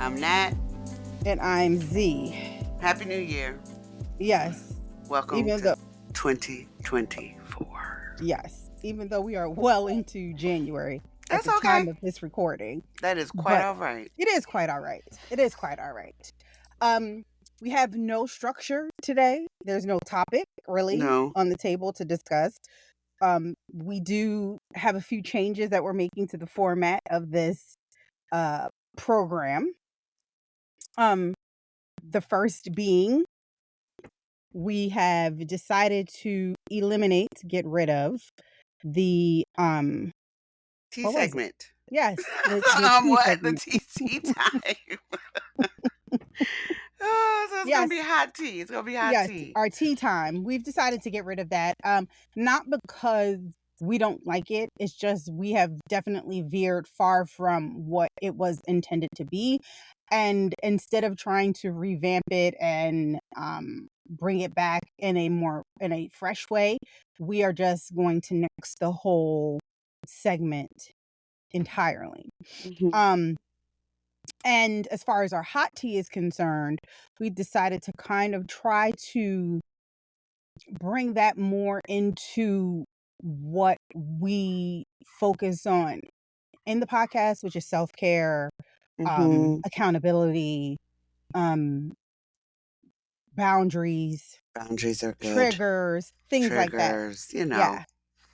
I'm Nat. And I'm Z. Happy New Year. Yes. Welcome Even to though 2024. even though we are well into January at That's the okay. time of this recording. That is quite But all right. it is quite all right. It is quite all right. We have no structure today. There's no topic really No. on the table to discuss. We do have a few changes that we're making to the format of this program. The first being we have decided to get rid of the Tea what was it? segment. Yes, the tea What? The segment. tea time. Oh, so it's gonna Yes, be hot tea. It's gonna be hot yes, tea. our tea time. We've decided to get rid of that. Not because we don't like it. It's just we have definitely veered far from what it was intended to be. And instead of trying to revamp it and bring it back in a fresh way, we are just going to nix the whole segment entirely. Mhm. And as far as our hot tea is concerned, we decided to kind of try to bring that more into what we focus on in the podcast, which is self-care, Mhm. accountability, um, boundaries, Boundaries are good. triggers, things like that. Triggers, Yeah.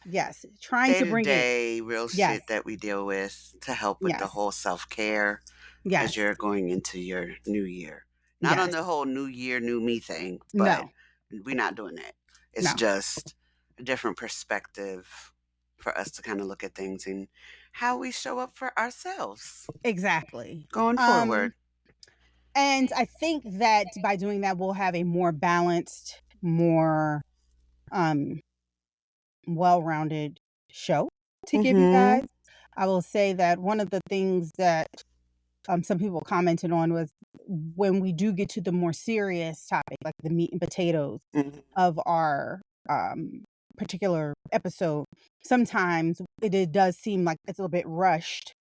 Yes. Trying day to to bring it. day real Yes. shit that we deal with to help with the Yes. whole self care as Yes. you're going into your new year. Not on Yes. the whole new year, new me thing, but No. we're not doing that. It's No. just a different perspective for us to kind of look at things and how we show up for ourselves Exactly. going forward. And I think that by doing that, we'll have a more balanced, more um, well-rounded show to give you Mm-hmm. guys. I will say that one of the things that some people commented on was when we do get to the more serious topic, like the meat and potatoes Mm-hmm. of our particular episode, sometimes it does seem like it's a little bit rushed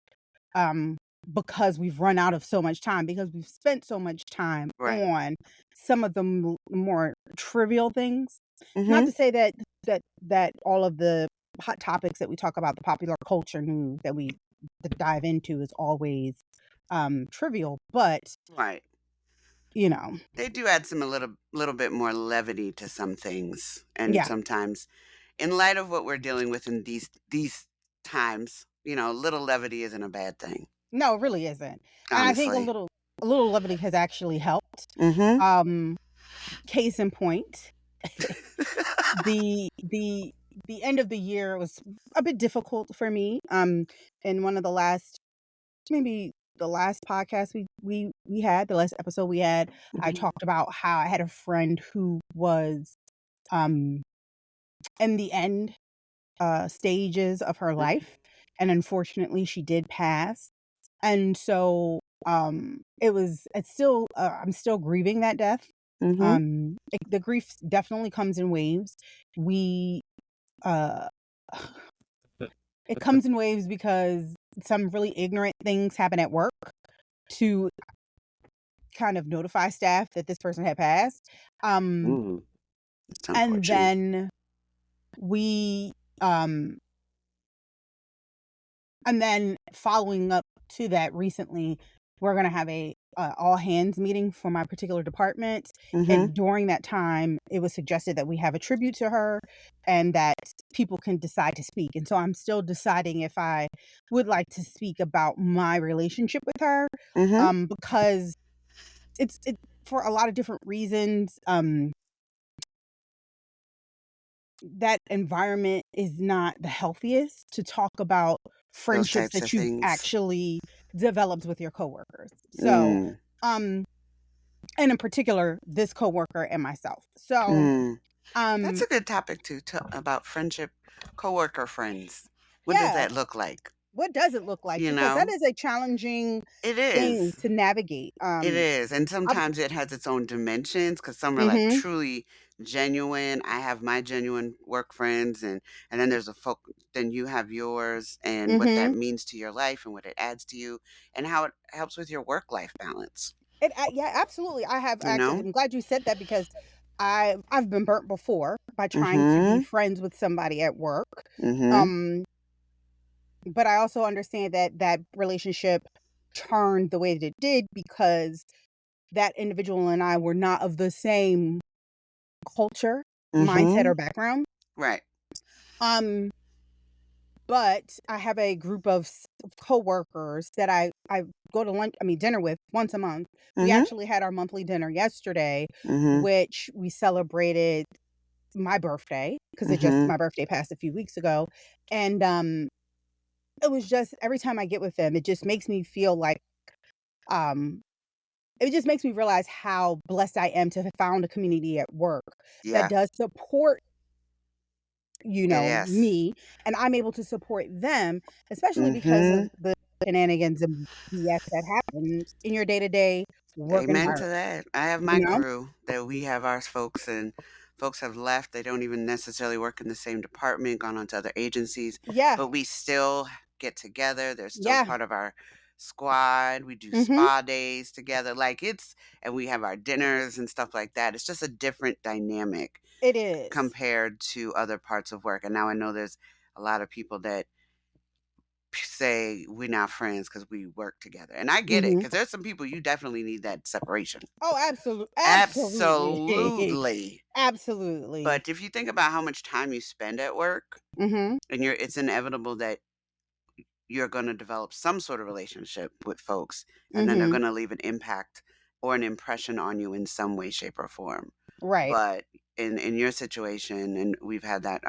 um, because we've run out of so much time, because we've spent so much time Right. on some of the more trivial things. Not Mm-hmm. to say that all of the hot topics that we talk about, the popular culture news that we dive into, is always trivial, but Right. you know, They do add some a little bit more levity to some things, and yeah, sometimes in light of what we're dealing with in these times, little levity isn't a bad thing, no, it really isn't. And I think honestly. a little levity has actually helped. Mhm. Um, Case in point, the the end of the year was a bit difficult for me. In one of the last, maybe the last podcast we had, the last episode we had, I Mhm. talked about how I had a friend who was um in the end stages of her Mhm. life, and unfortunately she did pass. And so it's still I'm still grieving that death. Mhm. The grief definitely comes in waves. We uh it comes in waves because some really ignorant things happen at work to kind of notify staff that this person had passed. Um Mm. It's and unfortunate. then we um And then following up to that, recently, we're going to have a all hands meeting for my particular department. Mhm. And during that time, it was suggested that we have a tribute to her and that people can decide to speak. And so I'm still deciding if I would like to speak about my relationship with her, Mhm. because it for a lot of different reasons. That environment is not the healthiest to talk about Those friendships types of that you've things. actually developed with your coworkers. So, Mm. um, and in particular, this coworker and myself. So, Mm. That's um, a good topic to about friendship, coworker friends. What does yeah, that look like? what does it look like? You Because that know? is a challenging It thing is. to navigate. It is, and I've, sometimes it has its own dimensions because some are, like, mm-hmm, truly genuine. I have my genuine work friends, and then there's then you have yours and what that Mhm. means to your life and what it adds to you and how it helps with your work-life balance, Yeah, absolutely. I have you actually know? I'm glad you said that because I've been burnt before by trying to be Mhm. friends with somebody at work. Mhm. Um, but I also understand that that relationship turned the way that it did because that individual and I were not of the same culture, mindset, or Mhm. background. Right. Um, but I have a group of coworkers that I go to dinner with once a month. We Mhm. actually had our monthly dinner yesterday, Mhm. which we celebrated my birthday because it just Mhm. my birthday passed a few weeks ago, and it was just every time I get with them, it just makes me feel like um it just makes me realize how blessed I am to have found a community at work that Yeah. does support, Yes. me, and I'm able to support them, especially because of Mhm. the shenanigans and BS that happens in your day-to-day work Amen to environment, that. I have you my know? crew that we have our folks, and folks have left. They don't even necessarily work in the same department, gone on to other agencies, Yeah, but we still get together. They're still yeah, part of our squad. We do mhm, spa days together. And we have our dinners and stuff like that. It's just a different dynamic it is. compared to other parts of work. And now I know there's a lot of people that say we're not friends because we work together. And I get it Mhm. because there's some people you definitely need that separation. Oh, absolutely. Absolutely. Absolutely. But if you think about how much time you spend at work Mhm, and it's inevitable that you're going to develop some sort of relationship with folks and then they're mhm, going to leave an impact or an impression on you in some way, shape, or form. right. But in your situation, and we've had that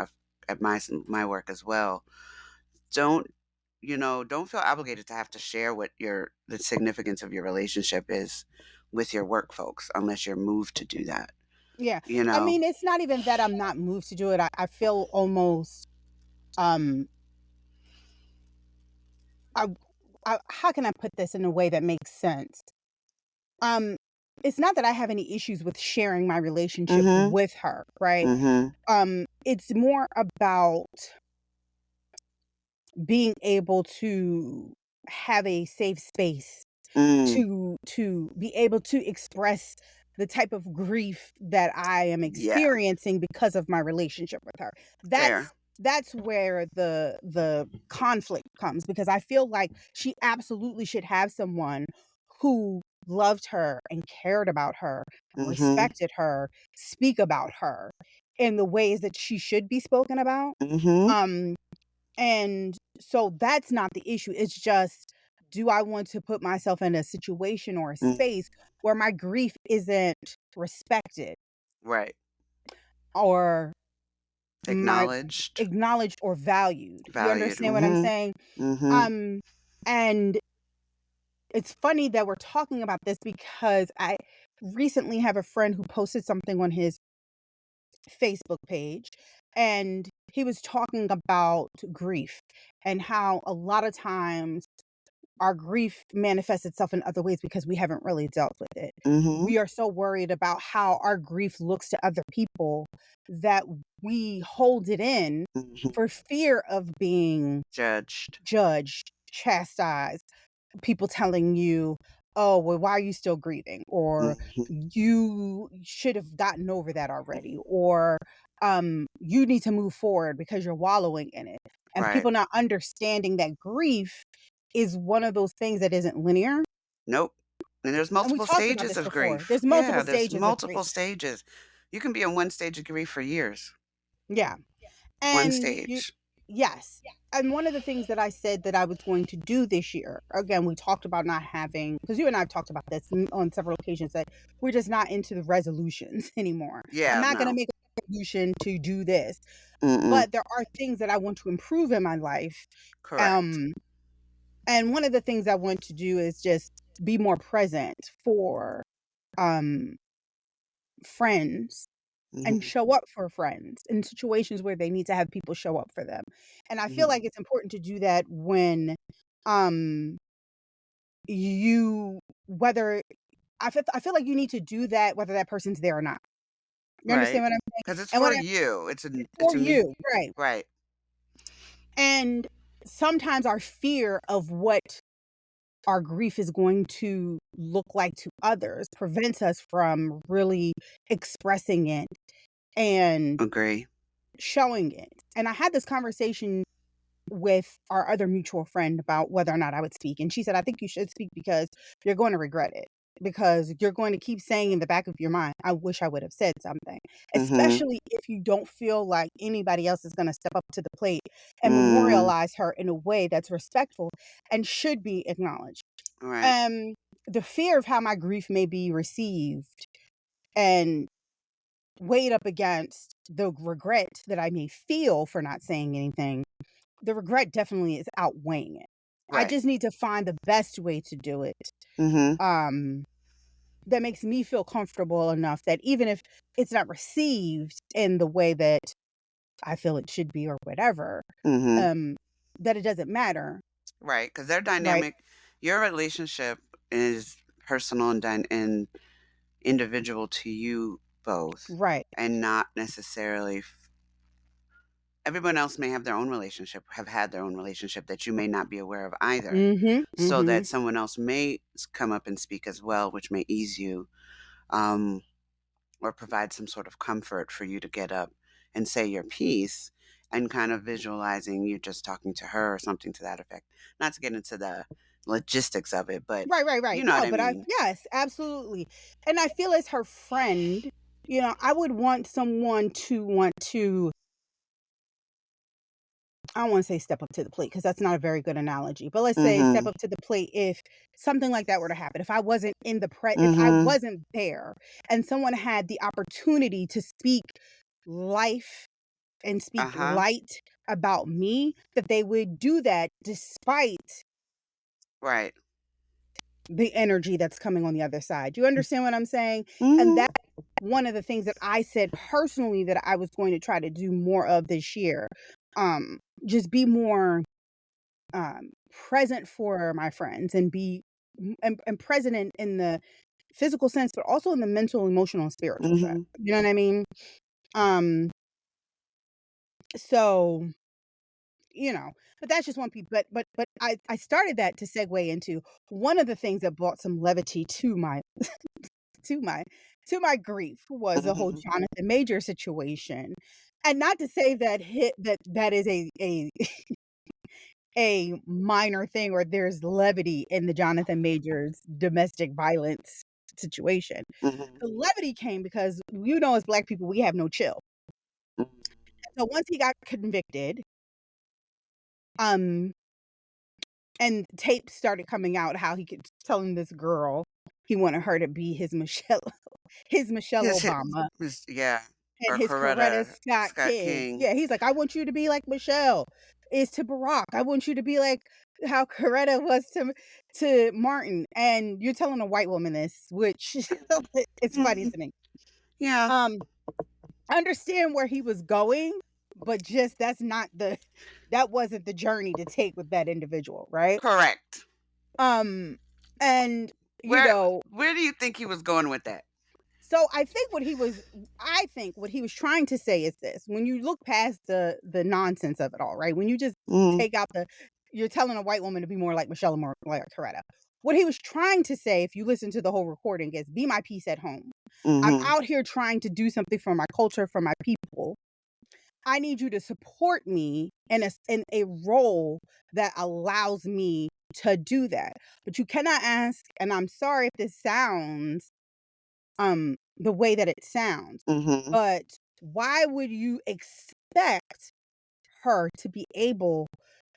at my work as well, don't don't feel obligated to have to share what the significance of your relationship is with your work folks unless you're moved to do that, Yeah. you I know? mean, it's not even that I'm not moved to do it. I feel almost, um, I how can I put this in a way that makes sense? Um, it's not that I have any issues with sharing my relationship Mhm. with her, right? Mhm. It's more about being able to have a safe space Mm. to be able to express the type of grief that I am Yeah. experiencing because of my relationship with her. Fair. That's where the conflict comes because I feel like she absolutely should have someone who loved her and cared about her and Mhm. respected her, speak about her in the ways that she should be spoken about. Mhm. Um and so that's not the issue. It's just, do I want to put myself in a situation or a Mm. space where my grief isn't respected Right. or my Acknowledged, acknowledged or valued? You valued. understand what I'm Mhm. saying? Mhm. Um, and it's funny that we're talking about this because I recently have a friend who posted something on his Facebook page and he was talking about grief and how a lot of times our grief manifests itself in other ways because we haven't really dealt with it. Mhm. We are so worried about how our grief looks to other people that we hold it in Mhm. for fear of being Judged. judged, chastised, people telling you, "Oh, well, why are you still grieving?" Or Mhm. "You should have gotten over that already," or "You need to move forward because you're wallowing in it." And Right. people not understanding that grief is one of those things that isn't linear, Nope. And there's and we multiple talked about stages this of before. grief. There's multiple Yeah, there's stages of grief. multiple stages. You can be in one stage of grief for years. Yeah. One And you stage. yes. And one of the things that I said that I was going to do this year, again, we talked about not having because you and I have talked about this on several occasions that we're just not into the resolutions anymore. I'm Yeah, not gonna no. make a resolution to do this, Mm-mm. but there are things that I want to improve in my life. Correct. Um, and one of the things I want to do is just be more present for, um, friends and Mhm. show up for friends in situations where they need to have people show up for them. And I feel Mhm. like it's important to do that when, um, you whether I feel like you need to do that whether that person's there or not. You understand Right. what I'm saying? Because it's And when for you. it's It's for a me. you, right. Right. And sometimes our fear of what our grief is going to look like to others prevents us from really expressing it and Agree. showing it. And I had this conversation with our other mutual friend about whether or not I would speak. And she said, I think you should speak because you're going to regret it. Because you're going to keep saying in the back of your mind, I wish I would have said something, Mhm. especially if you don't feel like anybody else is going to step up to the plate and Mm. memorialize her in a way that's respectful and should be acknowledged. Right. Um, the fear of how my grief may be received and weighed up against the regret that I may feel for not saying anything, the regret definitely is outweighing it. I Right. just need to find the best way to do it, Mhm. um, that makes me feel comfortable enough that even if it's not received in the way that I feel it should be or whatever, Mhm. um, that it doesn't matter, Right. Because they're right? dynamic. Your relationship is personal and individual to you both, Right. and not necessarily everyone else may have their own relationship, have had their own relationship that you may not be aware of either. Mhm, So that mhm. someone else may come up and speak as well, which may ease you, um, or provide some sort of comfort for you to get up and say your piece, and kind of visualizing you just talking to her or something to that effect. Not to get into the logistics of it, but Right, right, right. you know what No, I but I mean. yes, absolutely. And I feel as her friend, I would want someone to want to I don't wanna say step up to the plate because that's not a very good analogy, but let's say step Mhm. up to the plate if something like that were to happen. If I wasn't if I Mhm. wasn't there and someone had the opportunity to speak life and speak Uh-huh. light about me, that they would do that despite Right. the energy that's coming on the other side. You understand what I'm saying? And Mhm. that's one of the things that I said personally that I was going to try to do more of this year. Just be more present for my friends and be and present in the physical sense, but also in the mental, emotional, and spiritual sense. Mhm. You know what I mean? Um, so but that's just one piece. But I started that to segue into one of the things that brought some levity to my to my grief was the whole Mhm. Jonathan Major situation. And not to say that that is a minor thing or there's levity in the Jonathan Majors domestic violence situation. Mhm. The levity came because, as Black people, we have no chill. Mhm. So once he got convicted, um, and tapes started coming out how he kept telling this girl he wanted her to be his Michelle Obama Yeah, and or his Coretta Coretta Scott Scott King. King. Yeah, he's like, "I want you to be like Michelle is to Barack. I want you to be like how Coretta was to Martin." And you're telling a white woman this, which it's funny Mhm. to me. Yeah, Um, I understand where he was going, but just that wasn't the journey to take with that individual, right? correct. Um, and you Where know, where do you think he was going with that? So I think what he was trying to say is this, when you look past the nonsense of it all, right? When you just Mhm. take out you're telling a white woman to be more like Michelle or more like Coretta. What he was trying to say, if you listen to the whole recording, is be my peace at home. I'm Mhm. out here trying to do something for my culture, for my people. I need you to support me in a role that allows me to do that. But you cannot ask, and I'm sorry if this sounds the way that it sounds. Mhm. But why would you expect her to be able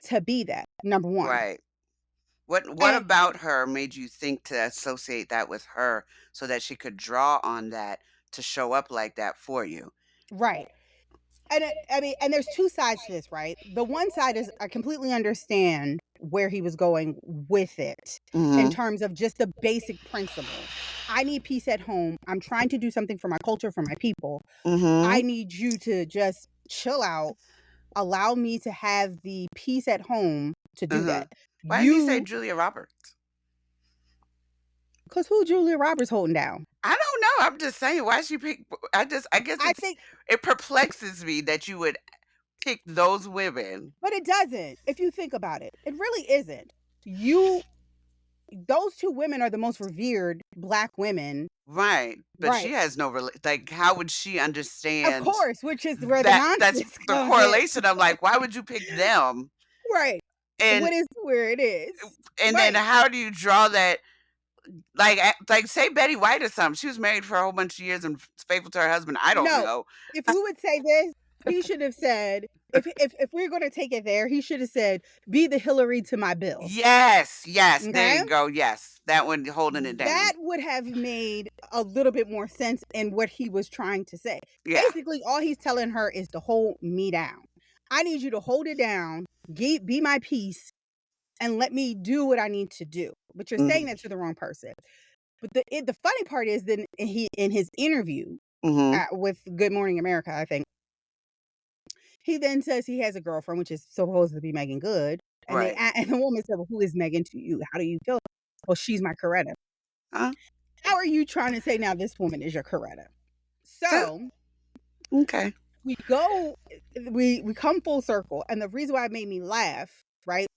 to be that? Number 1. Right. What And about her made you think to associate that with her so that she could draw on that to show up like that for you? right. I mean, and there's 2 sides to this, right? The one side is I completely understand where he was going with it in Mhm. terms of just the basic principle. I need peace at home. I'm trying to do something for my culture, for my people. I Mhm. need you to just chill out, allow me to have the peace at home to do that. Uh-huh. Why didn't he say You Julia Roberts? 'Cause who Julia Roberts holding down? I don't know, I'm just saying, why she pick I guess I think it perplexes me that you would pick those women. But it doesn't. If you think about it, it really isn't. You Those 2 women are the most revered black women. Right, but she Right. has no like, how would she Of understand course, which is where the that's nonsense the comes in. correlation. I'm like, "Why would you pick them?" Right. And What is where it is. then Right. how do you draw that like, say Betty White or something, she was married for a whole bunch of years and faithful to her husband, I don't No. know. If we would say this, he should have said, if we're gonna take it there, he should have said, "Be the Hillary to my Bill." Yes, yes, there Okay? you go, yes, that one holding it That down. would have made a little bit more sense in what he was trying to say. Yeah, Basically, all he's telling her is to hold me down. I need you to hold it down, be my peace, and let me do what I need to do. But you're saying mhm, that to the wrong person. But the funny part is then he in his interview mhm, with Good Morning America, I think he then says he has a girlfriend, which is supposed to be Megan Good, and right. and the woman said, "Well, who is Megan to you? How do you feel?" "Well, she's my Coretta." Huh? How are you trying to say now this woman is your Coretta? So So okay. we go, we come full circle, and the reason why it made me laugh, right,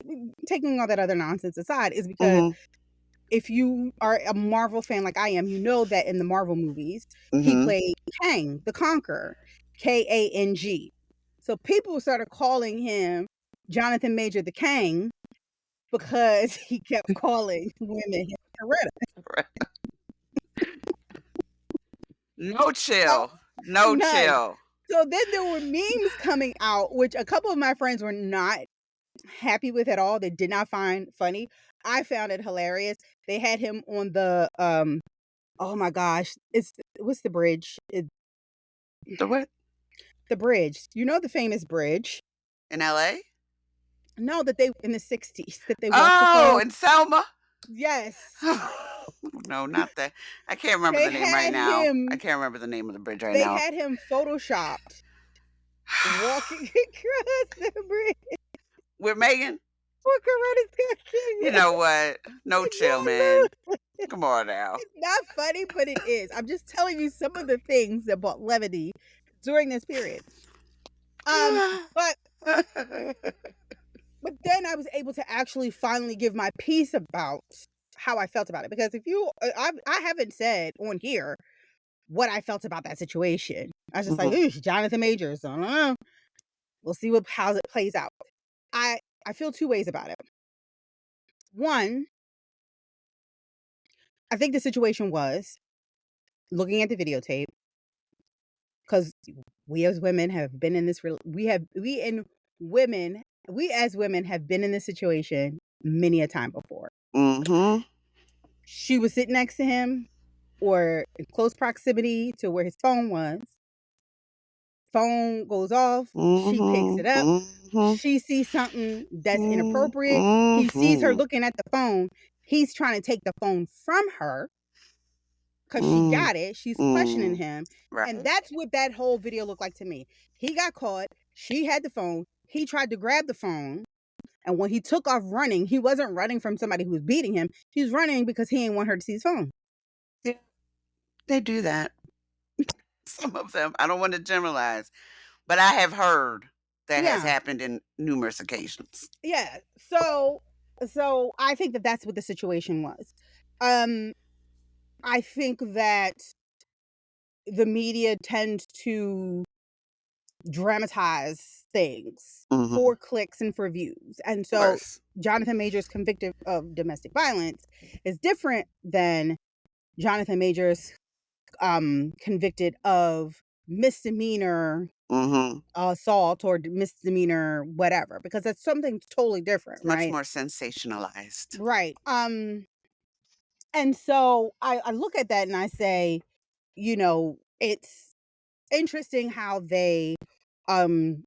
taking all that other nonsense aside, is because Mhm, if you are a Marvel fan like I am, you know that in the Marvel movies, he mhm. played Kang the Conqueror, Kang. So people started calling him Jonathan Major the Kang because he kept calling women his Coretta. No So chill, no none. chill. So then there were memes coming out, which a couple of my friends were not happy with at all. They did not find funny. I found it hilarious. They had him on oh my gosh, it's what's the bridge? The what? The bridge. You know the famous bridge? In LA? No, that they in the '60s that they walked Oh, across. in Selma? Yes. No, not that. I can't remember They the name right had now. I him can't remember the name of the bridge right they now. had him photoshopped walking across the bridge. With Megan? Poor Coretta Scott King. You know what? No chill, No, man. Come on now. it's not funny, but it is. I'm just telling you some of the things that brought levity during this period. Um, but but then I was able to actually finally give my piece about how I felt about it, because if you I haven't said on here what I felt about that situation. I was just like, Mhm, "Ooh, Jonathan Majors, I don't know. We'll see what how it plays out." I I feel 2 ways about it. One, I think the situation was, looking at the videotape, because we as women have been in this we as women have been in this situation many a time before. mhm, She was sitting next to him or in close proximity to where his phone was. Phone goes off, she picks it mhm, up. mhm, She sees something that's mhm, inappropriate. He sees her mhm, looking at the phone. He's trying to take the phone from her because she mm, got it. She's questioning mm. him. And Right. that's what that whole video looked like to me. He got caught. She had the phone. He tried to grab the phone. And when he took off running, he wasn't running from somebody who was beating him. He was running because he didn't want her to see his phone. Yeah, they do that. Some of them. I don't wanna generalize, but I have heard that has Yeah. happened in numerous occasions. Yeah. So I think that that's what the situation was. Um I think that the media tends to dramatize things Mhm. for clicks and for views. And so Worse. Jonathan Majors convicted of domestic violence is different than Jonathan Majors convicted of misdemeanor Mhm. assault or misdemeanor whatever, because that's something totally different, It's much right? more sensationalized. Right. And so I look at that and I say, it's interesting how they um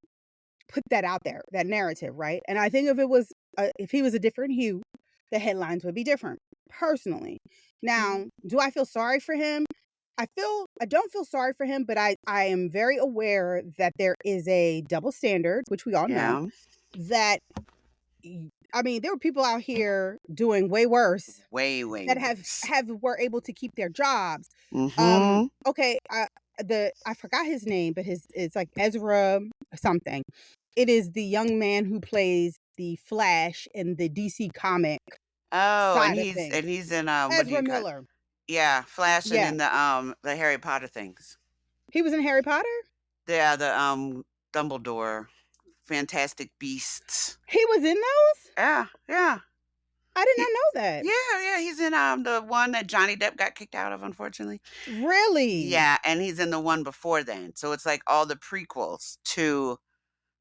put that out there, that narrative, right? And I think if he was a different hue, the headlines would be different. Personally, Mhm. now, do I feel sorry for him? I don't feel sorry for him, but I am very aware that there is a double standard, which we all know. Yeah. That I mean, there were people out here doing way worse Way, way that have worse. have were able to keep their jobs. Mhm. Okay, I forgot his name, but his it's like Ezra something. It is the young man who plays the Flash in the DC comic Oh, side of things. and he's in, what do Ezra you call, Miller. yeah, flashing Yeah. in the Harry Potter things. He was in Harry Potter? Yeah, Dumbledore, Fantastic Beasts. He was in those? Yeah, yeah. I did not He know that. Yeah, yeah, he's in, the one that Johnny Depp got kicked out of, unfortunately. Really? Yeah, and he's in the one before then, so it's like all the prequels to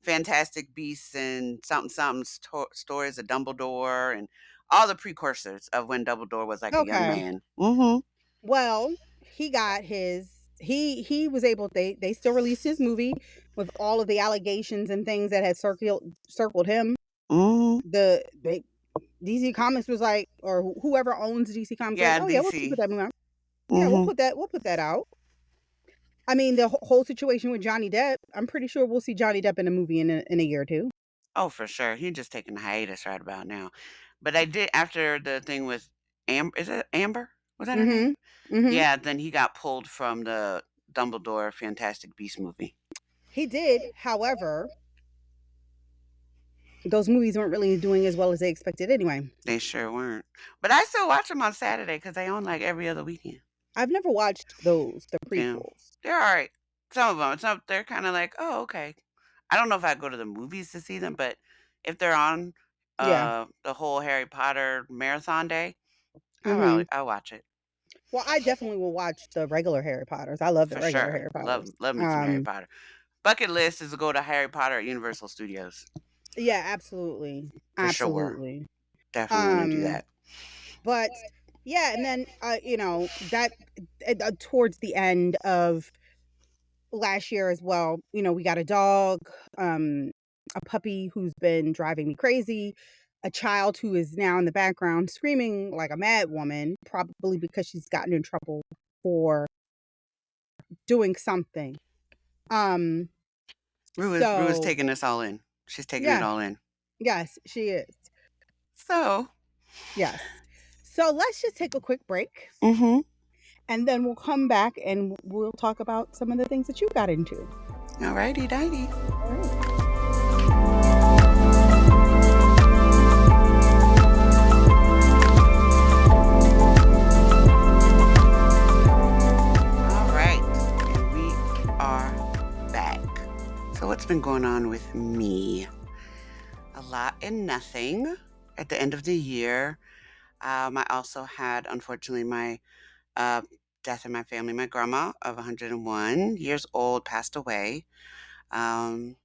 Fantastic Beasts and something something stories of Dumbledore and all the precursors of when Dumbledore was like a young Okay. man. Mhm. Well, he got his he was able they still released his movie with all of the allegations and things that had circled him. Mhm. The they DC Comics was like, or whoever owns DC Comics was like, Yeah, "Oh yeah, we'll put DC. that movie out. Yeah, Mhm. we'll put that out." I mean, the whole situation with Johnny Depp, I'm pretty sure we'll see Johnny Depp in a movie in a year or 2. Oh, for sure. He's just taking a hiatus right about now. But I did after the thing with is it Amber? Was that her name? Mhm. Mhm. Yeah, then he got pulled from the Dumbledore Fantastic Beast movie. He did. However, those movies weren't really doing as well as they expected anyway. They sure weren't. But I still watch them on Saturday because they on like every other weekend. I've never watched those, the Yeah. prequels. They're alright. Some of them. Some they're kinda like, "Oh, okay." I don't know if I'd go to the movies to see them, but if they're on, Yeah. the whole Harry Potter marathon day, Mhm. I'll watch it Well, I definitely will watch the regular Harry Potters. I love the for regular sure. Harry Love Potters. love me some Harry Potter. Bucket list is to go to Harry Potter at Universal Studios Yeah, absolutely. for sure. Absolutely. Definitely wanna do Um, that. but yeah, and then that towards the end of last year as well, we got a dog, a puppy who's been driving me crazy, a child who is now in the background screaming like a mad woman, probably because she's gotten in trouble for doing something. Um, Rue is so taking this all in. She's taking it yeah, all in. yes, she is. So, Yes. So let's just take a quick break mhm. and then we'll come back and we'll talk about some of the things that you got into. Alrighty dighty. All right. All right, and we are back. So, what's been going on with me? A lot and nothing. At the end of the year, I also had, unfortunately, my uh, death in my family. My grandma of 101 years old passed away. Um,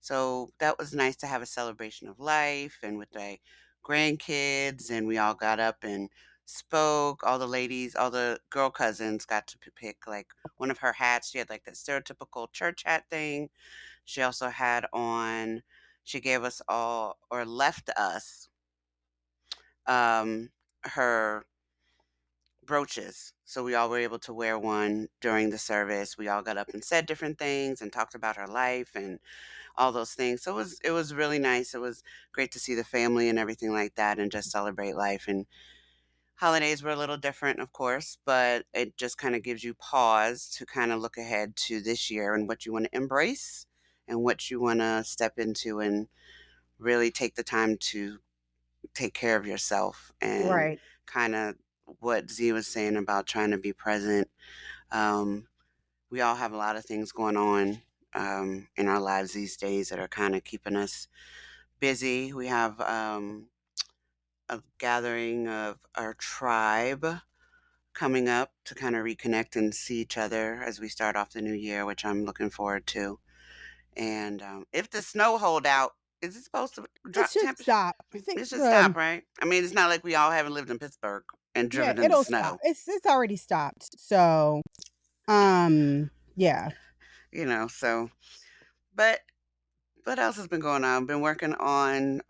so that was nice to have a celebration of life and with my grandkids, and we all got up and spoke. All the ladies, all the girl cousins got to pick like one of her hats. She had like that stereotypical church hat thing. She also had on, she gave us all or left us um her brooches. So we all were able to wear one during the service. We all got up and said different things and talked about her life and all those things. So it was really nice. It was great to see the family and everything like that and just celebrate life. And holidays were a little different, of course, but it just kind of gives you pause to kind of look ahead to this year and what you want to embrace and what you want to step into and really take the time to take care of yourself and Right. kind of what Z was saying about trying to be present. Um, we all have a lot of things going on in our lives these days that are kind of keeping us busy. We have a gathering of our tribe coming up to kind of reconnect and see each other as we start off the new year, which I'm looking forward to. And if the snow hold out, is it supposed to It drop should temperature? stop. I think It should stop, right? I mean, it's not like we all haven't lived in Pittsburgh and yeah, driven in the it'll stop. snow, It's already stopped. So, yeah. so, but what else has been going on? I've been working on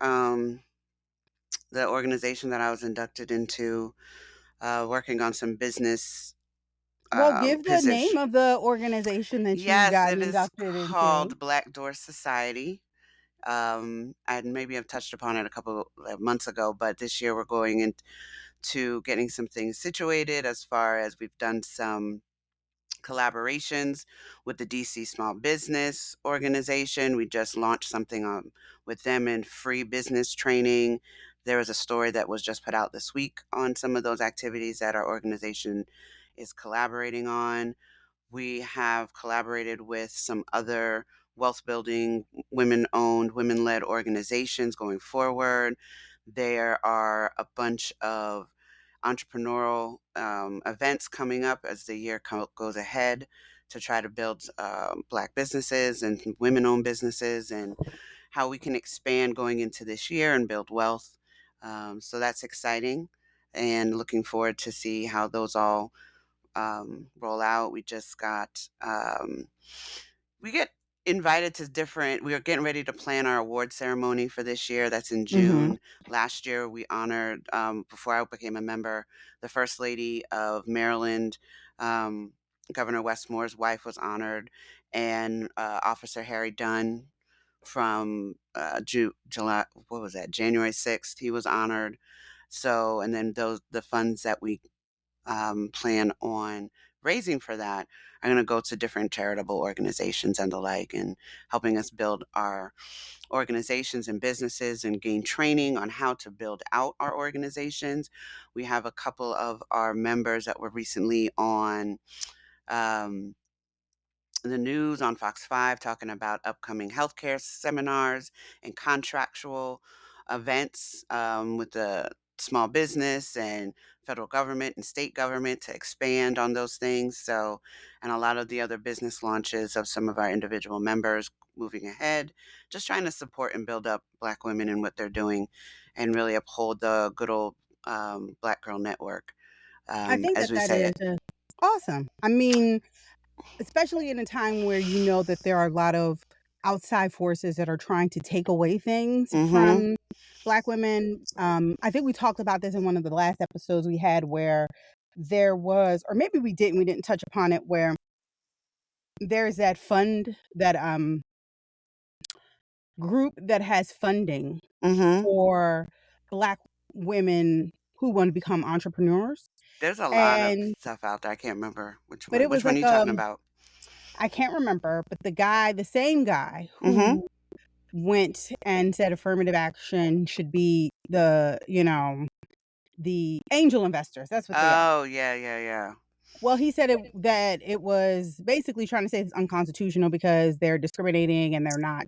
the organization that I was inducted into, working on some business Well, give the name position. of the organization that you Yes, got it is inducted into. called Black Door Society. I maybe have touched upon it a couple of months ago, but this year we're going into getting some things situated as far as we've done some collaborations with the DC Small Business Organization. We just launched something with them in free business training. There was a story that was just put out this week on some of those activities that our organization is collaborating on. We have collaborated with some other wealth building, women owned, women led organizations going forward. There are a bunch of entrepreneurial events coming up as the year goes ahead to try to build Black businesses and women owned businesses and how we can expand going into this year and build wealth. So that's exciting and looking forward to see how those all roll out. We get invited to different, we are getting ready to plan our award ceremony for this year. That's in Mhm. June. Last year, we honored, before I became a member, the First Lady of Maryland. Um, Governor Westmore's wife was honored, and Officer Harry Dunn from July, what was that, January 6th, he was honored. So, and then the funds that we plan on raising for that are going to go to different charitable organizations and the like, and helping us build our organizations and businesses and gain training on how to build out our organizations. We have a couple of our members that were recently on um, the news on Fox 5 talking about upcoming healthcare seminars and contractual events with the small business and federal government and state government to expand on those things. So, and a lot of the other business launches of some of our individual members moving ahead, just trying to support and build up Black women and what they're doing and really uphold the good old Black Girl Network, I think as that we that say is it. awesome. I mean, especially in a time where you know that there are a lot of outside forces that are trying to take away things Mm-hmm. from Black women. I think we talked about this in one of the last episodes we had where there was, or maybe we didn't touch upon it, where there's that fund, that group that has funding Mm-hmm. for Black women who want to become entrepreneurs. There's a lot of And stuff out there. I can't remember which but one. it Which was one are like you talking about? I can't remember, but the same guy Mhm. who went and said affirmative action should be the angel investors, that's what they are. Oh, yeah, yeah, yeah. Well, he said that it was basically trying to say it's unconstitutional because they're discriminating and they're not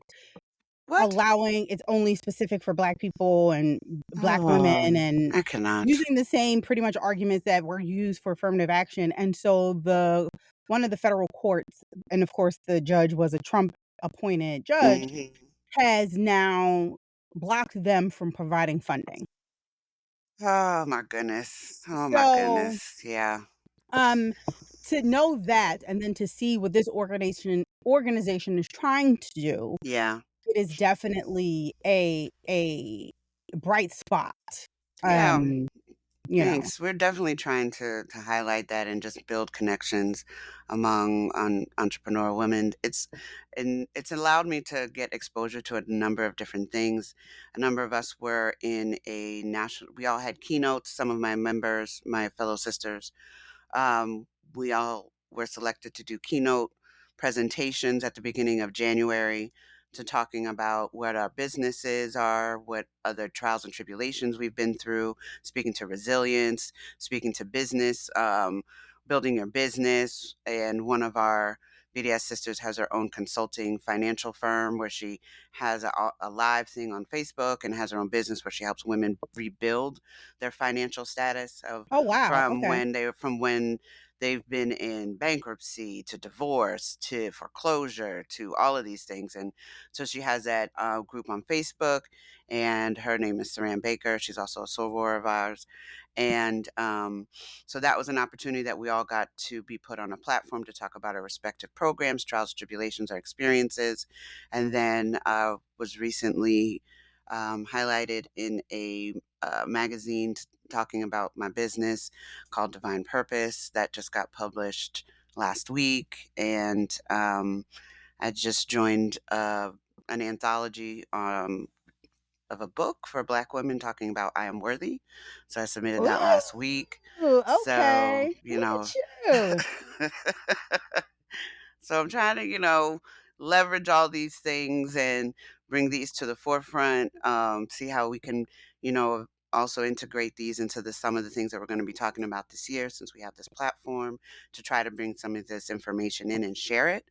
What? allowing, it's only specific for Black people and Black women, Oh, and I cannot. using the same pretty much arguments that were used for affirmative action. And so the one of the federal courts, and of course the judge was a Trump appointed judge, Mhm. has now blocked them from providing funding. Oh my goodness. Oh my So, goodness. Yeah. um, to know that and then to see what this organization is trying to do, Yeah. it is definitely a bright spot. Yeah. Um, you know. Thanks. We're definitely trying to highlight that and just build connections among entrepreneurial women. It's allowed me to get exposure to a number of different things. A number of us were in a national. We all had keynotes. Some of my members, my fellow sisters, um, we all were selected to do keynote presentations at the beginning of January to talking about what our businesses are, what other trials and tribulations we've been through, speaking to resilience, speaking to business, building your business. And one of our BDS sisters has her own consulting financial firm where she has a live thing on Facebook and has her own business where she helps women rebuild their financial status of Oh, wow, from okay. when they've been in bankruptcy to divorce to foreclosure to all of these things. And so she has that group on Facebook, and her name is Saran Baker. She's also a soror of ours. And so that was an opportunity that we all got to be put on a platform to talk about our respective programs, trials, tribulations, our experiences. And then was recently highlighted in a magazine talking about my business called Divine Purpose that just got published last week. And I just joined an anthology of a book for Black women talking about I Am Worthy. So I submitted that last week. Ooh, So, okay. you Look know, at you. So I'm trying to, leverage all these things and bring these to the forefront, see how we can, also integrate these into some of the things that we're going to be talking about this year since we have this platform to try to bring some of this information in and share it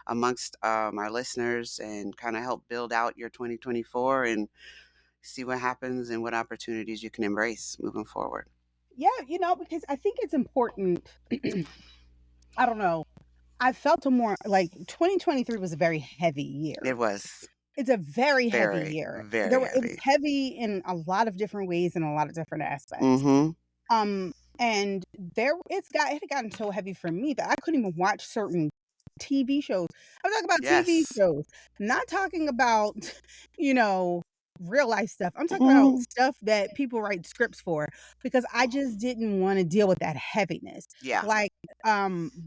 amongst our listeners and kind of help build out your 2024 and see what happens and what opportunities you can embrace moving forward. Yeah, because I think it's important. I don't know. I felt a more like 2023 was a very heavy year. It was It's a very heavy very, year. very It was heavy. heavy in a lot of different ways and a lot of different aspects. Mm-hmm. Um, and it had gotten so heavy for me that I couldn't even watch certain TV shows. I'm talking about TV Yes. shows, not talking about, you know, real life stuff. I'm talking about Mm, stuff that people write scripts for because I just didn't want to deal with that heaviness. yeah. Like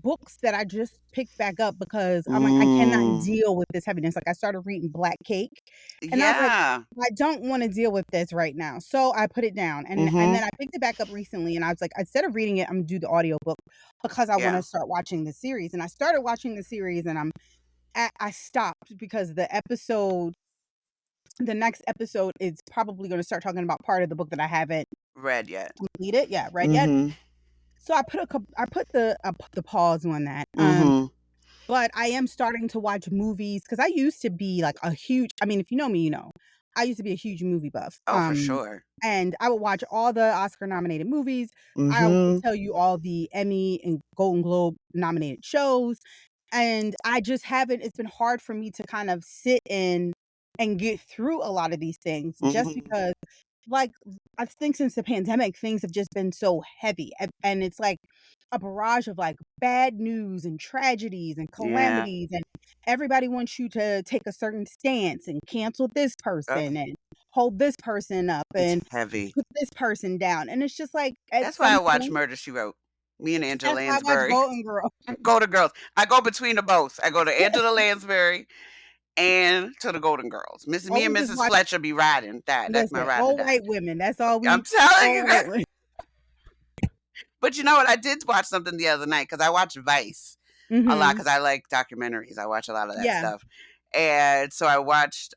books that I just picked back up because I'm like, I cannot Mm, deal with this heaviness. Like I started reading Black Cake and I was like, yeah. I don't wanna deal with this right now, so I put it down, and Mhm. then I picked it back up recently, and I was like, instead of reading it, I'm gonna do the audiobook because I Yeah. wanna start watching the series, and I started watching the series, and I stopped because the next episode is probably gonna start talking about part of the book that I haven't Read yet. completed yeah, read yet. Mhm. So I put the pause on that, Mhm. but I am starting to watch movies because I used to be like a huge I mean, if you know me, you know. I used to be a huge movie buff. Oh, for sure. And I would watch all the Oscar nominated movies. I will Mhm. tell you all the Emmy and Golden Globe nominated shows. And I just haven't it's been hard for me to kind of sit in and get through a lot of these things just Mhm. because like, I think since the pandemic, things have just been so heavy, and it's like a barrage of, like, bad news and tragedies and Yeah. calamities, and everybody wants you to take a certain stance and cancel this Ugh, person and hold this person up it's and heavy. put this person down, and it's just like, at That's why some I watch point Murder, She Wrote. Me and Angela that's why I watch Lansbury. Golden Girl. Go to Girls. I go between the both. I go to Angela Lansbury and to the Golden Girls. Me Or and we just Mrs. watch Fletcher be riding. That's my listen, ride or all die. white women, that's all I'm telling all you. white women. But you know what? I did watch something the other night because I watch Vice a lot Mhm. because I like documentaries. I watch a lot of that Yeah. stuff. And so I watched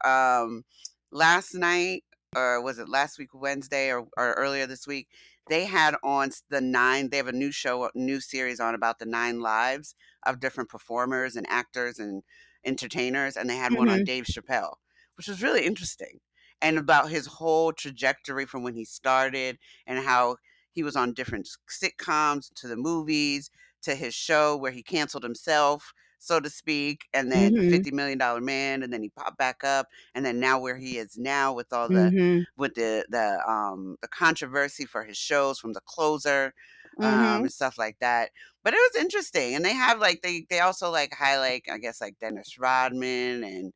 last night, or was it last week, Wednesday, or earlier this week? They had on they have a new show, a new series on about the 9 lives of different performers and actors and entertainers. And they had one on Mhm. Dave Chappelle, which was really interesting. And about his whole trajectory from when he started and how he was on different sitcoms to the movies to his show where he canceled himself, so to speak, and then the Mhm. $50 Million Man, and then he popped back up, and then now where he is now with all Mhm. the controversy for his shows from The Closer, Mhm. and stuff like that. But it was interesting, and they have like they also like highlight, I guess, like Dennis Rodman and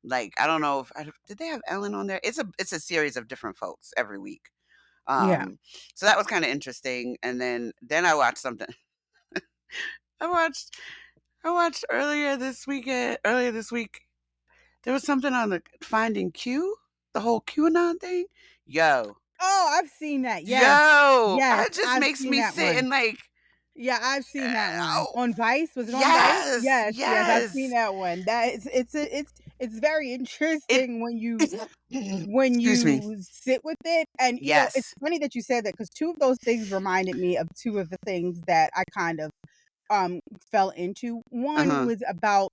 like I don't know if did they have Ellen on there. It's a series of different folks every week. Yeah. Um, so that was kinda interesting, and then I watched something. I watched I watched earlier this week, there was something on the Finding Q, the whole QAnon thing. Yo, Oh, I've seen that, yes. yo, Yes, it just I've makes seen me that sit one. and like, Yeah, I've seen that one. oh, On Vice? Was it on Vice? yes, Yes, yes, I've seen yes. that one. That it's very It interesting when excuse me. you sit with it, and, it's Yes. funny that you said that because 2 of those things reminded me of 2 of the things that I kind of, um, fell into. One Uh-huh. was about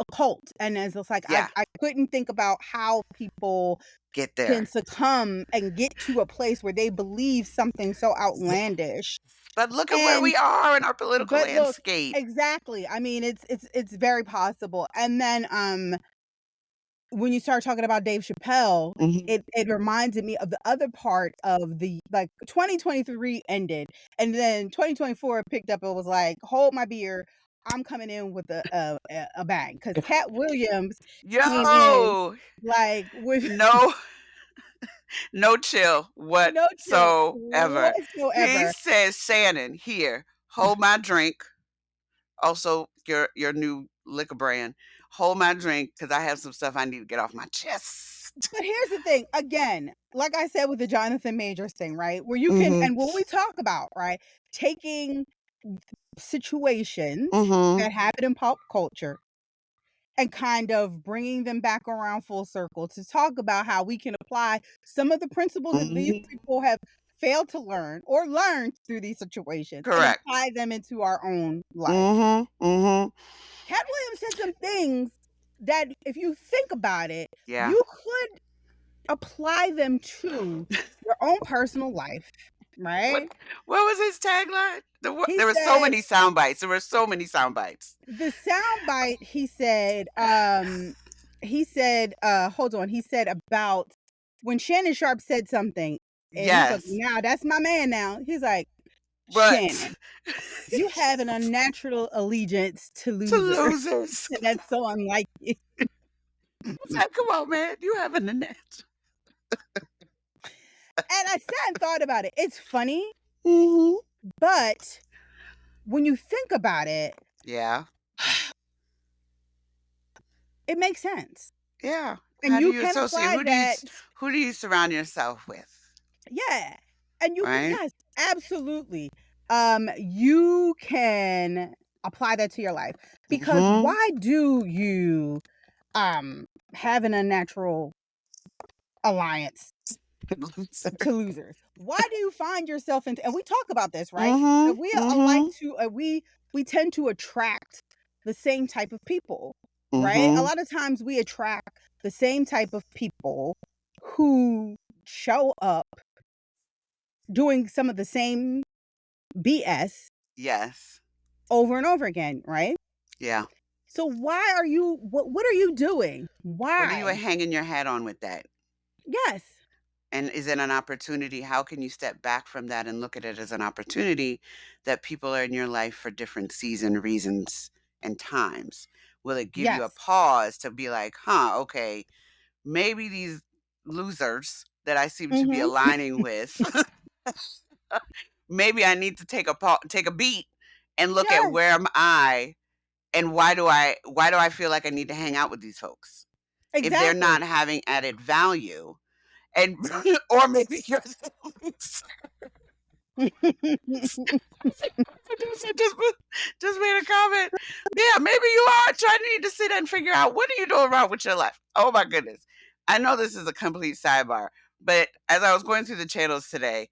a cult, and as it's like Yeah, I couldn't think about how people get can there. succumb and get to a place where they believe something so Yeah. outlandish. But look at where And we are in our political but look landscape. exactly. I mean, it's very possible. And then, when you start talking about Dave Chappelle, Mhm. it reminded me of the other part of the like, 2023 ended, and then 2024 picked up and was like, "Hold my beer. I'm coming in with a bang." Because Cat Williams came in, Yo, like, with no no chill no chill whatsoever. He whatsoever. says, "Shannon, here, hold my drink." Also, your new liquor brand. "Hold my drink because I have some stuff I need to get off my chest." But here's the thing, again, like I said with the Jonathan Majors thing, right? Where you can Mhm. and what we talk about, right? Taking situations Mhm. that happen in pop culture and kind of bringing them back around full circle to talk about how we can apply some of the principles that these Mhm. people have failed to learn or learned through these situations and Correct. apply them into our own life. Mhm. Mhm. Cat Williams said some things that, if you think about it, Yeah. you could apply them to your own personal life, What right? what was his tagline? He There were so said many sound bites. There were so many sound bites. the soundbite, he said, hold on, he said about when Shannon Sharp said something, and he was like, Yes. "Now that's my man now." He's like, But "Shannon, you have an unnatural allegiance to to losers, losers. and that's so unlike you." It's like, come on, man. You having the net. And I sat and thought about it. It's funny, Mhm. but when you think about it, Yeah. it makes sense, Yeah. and How do you you can associate? apply that. Who do you surround yourself with? Yeah, and you can, Right? yes, absolutely. You can apply that to your life because Mhm. why do you, um, have an unnatural alliance Loser. to losers? Why do you find yourself in, and we talk about this, right? That Mhm. we are like Mhm. to, we tend to attract the same type of people, right? A Mhm. lot of times we attract the same type of people who show up doing some of the same BS Yes. over and over again, right? Yeah. So why are you, what are you doing? What are you Why? hanging your hat on with that? Yes. And is it an opportunity? How can you step back from that and look at it as an opportunity that people are in your life for different season reasons and times? Will it give you a Yes. pause to be like, huh, okay, maybe these losers that I seem to be Mhm. aligning with, maybe I need to take a beat and look at Yes, where am I and why do I feel like I need to hang out with these folks if they're exactly. not having added value and or maybe you're the loser. Producer just made a comment. Yeah, maybe you are trying to need to sit and figure out what are you doing wrong with your life. Oh my goodness. I know this is a complete sidebar, but as I was going through the channels today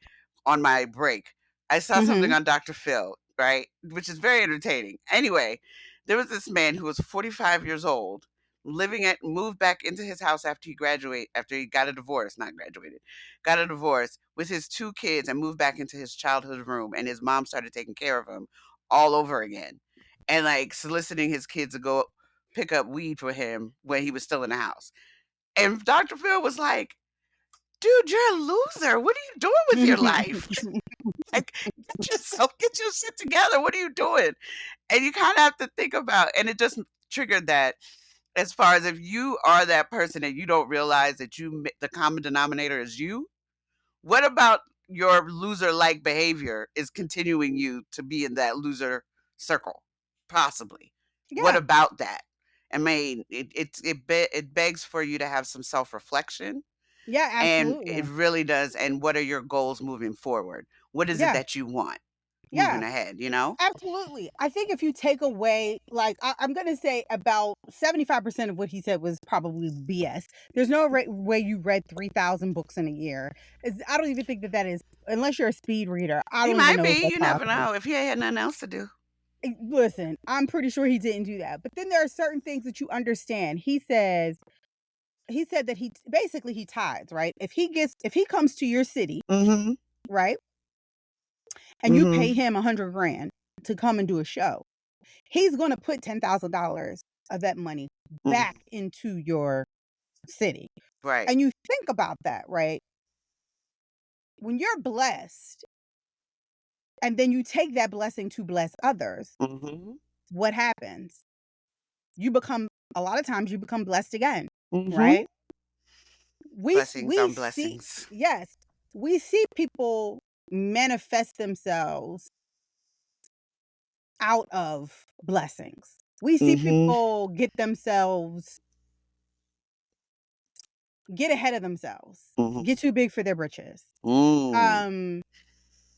on my break, I saw something Mhm. on Dr. Phil, right? Which is very entertaining. Anyway, there was this man who was 45 years old, moved back into his house after he got a divorce, not graduated, got a divorce with his 2 kids and moved back into his childhood room, and his mom started taking care of him all over again, and, like, soliciting his kids to go pick up weed for him when he was still in the house. And Dr. Phil was like, "Dude, you're a loser. What are you doing with your life? Like, get your shit together. What are you doing?" And you kinda have to think about, and it just triggered that as far as if you are that person and you don't realize that the common denominator is you, what about your loser-like behavior is continuing you to be in that loser circle? Possibly. What Yeah. about that? I mean, it begs for you to have some self-reflection, Yeah, and it absolutely. really does. And what are your goals moving forward? What is it Yeah. that you want Yeah. moving ahead, you know? Absolutely. I think if you take away, like, I'm gonna say about 75% of what he said was probably BS. There's no way you read 3,000 books in a year. I don't even think that that is, unless you're a speed reader. I He don't even might know if be, that's you never possible. know, if he had nothing else to do. Listen, I'm pretty sure he didn't do that. But then there are certain things that you understand. He said that basically he tithes, right? If he comes to your city, Mhm. right, and you pay Mhm. him 100 grand to come and do a show, he's gonna put $10,000 of that money Mm. back into your city. Right. And you think about that, right? When you're blessed and then you take that blessing to bless others, Mhm. what happens? You become, a lot of times you become blessed again, Mhm. right? Blessings We on see, blessings. yes, we see people manifest themselves out of blessings. We see Mhm. people get ahead of themselves, Mhm. get too big for their britches. Mm. Um,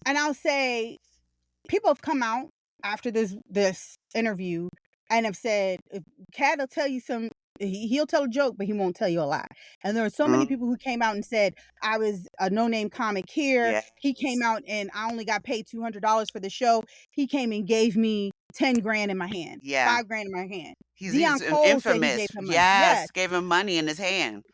and I'll say people have come out. after this interview and have said, Cat will tell you some he'll tell a joke, but he won't tell you a lie. And there are so many Mm, people who came out and said, I was a no-name comic here. He came yes. out and I only got paid $200 for the show. He came and gave me 10 grand in my hand, Yeah. 5 grand in my hand. He's Dion Cole said he gave infamous. him money. Yes. Yes, gave him money in his hand.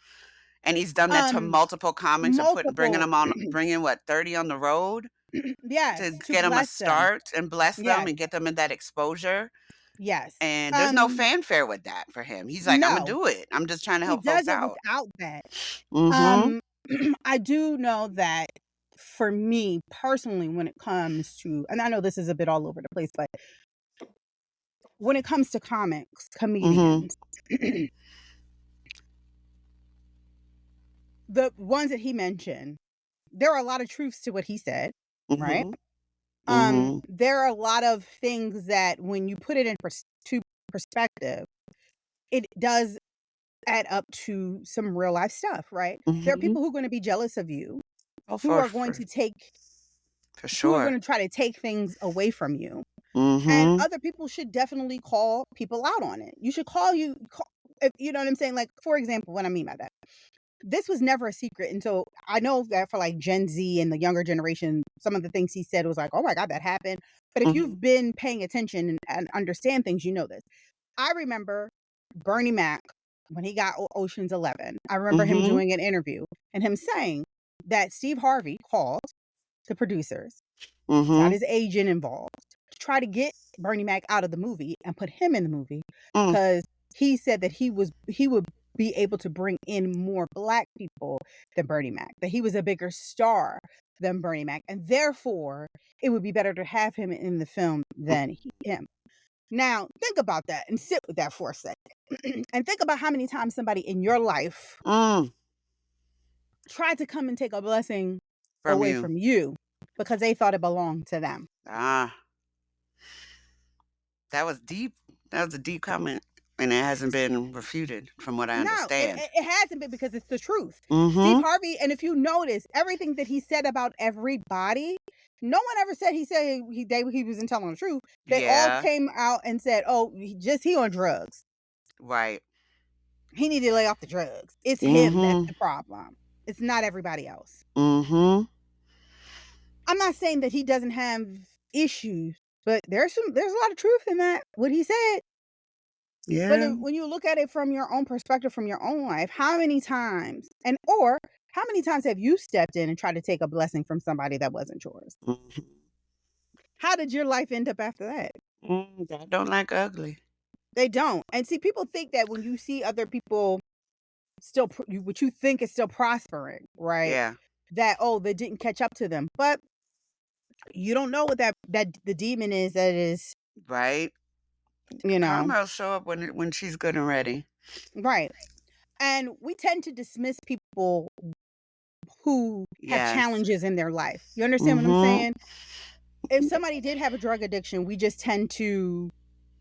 And he's done that to Um, multiple comics and bringing multiple, them on, bringing what, 30 on the road to yes, to get them a bless them. start and bless them Yes, and get them in that exposure. yes. And there's no fanfare with that for him. He's like, "Imma No, do it. I'm just trying to he help folks does it out." without that. Mhm. Um, I do know that for me personally, when it comes to, and I know this is a bit all over the place, but when it comes to comics, Mhm. comedians, the ones that he mentioned, there are a lot of truths to what he said, right? Mhm. Mhm. There are a lot of things that when you put it in to perspective, it does add up to some real life stuff, right? There are Mhm. people who are going to be jealous of you, Oh, who are going to take for who are sure. gonna try to take things away from you, and Mhm. other people should definitely call people out on it. You should call if you know what I'm saying? Like, for example, what I mean by that, this was never a secret until I know that for, like, Gen Z and the younger generation, some of the things he said was like, "Oh my god, that happened." But if Mhm. you've been paying attention and understand things, you know this. I remember Bernie Mac when he got Ocean's 11. I remember him Mhm. doing an interview and him saying that Steve Harvey called the producers, got Mhm. his agent involved to try to get Bernie Mac out of the movie and put him in the movie Mm. because he said that he would be able to bring in more black people than Bernie Mac, that he was a bigger star than Bernie Mac, and therefore it would be better to have him in the film than him. Now, think about that and sit with that for a second. And think about how many times somebody in your life Mm. tried to come and take a blessing From away you. from you because they thought it belonged to them. Ah, that was deep. That was a deep comment, and it hasn't been refuted from what I No, understand. it hasn't been because it's the truth. Steve Mhm. Harvey, and if you notice, everything that he said about everybody, no one ever said he wasn't telling the truth. They all Yeah. came out and said, "Oh, he on drugs. Right. He need to lay off the drugs. It's him that's Mhm. the problem. It's not everybody else." Mhm. I'm not saying that he doesn't have issues, but there's a lot of truth in that what he said. But Yeah. when you look at it from your own perspective, from your own life, how many times or how many times have you stepped in and tried to take a blessing from somebody that wasn't yours? Mhm. How did your life end up after that? I don't like ugly. They don't. And see, people think that when you see other people still, what you think is still prospering, right? Yeah. That, oh, they didn't catch up to them. But you don't know what that the demon is that is, Right? you know, Karma will show up when she's good and ready. right. And we tend to dismiss people who have Yes. challenges in their life. You understand what I'm Mhm. saying? If somebody did have a drug addiction, we just tend to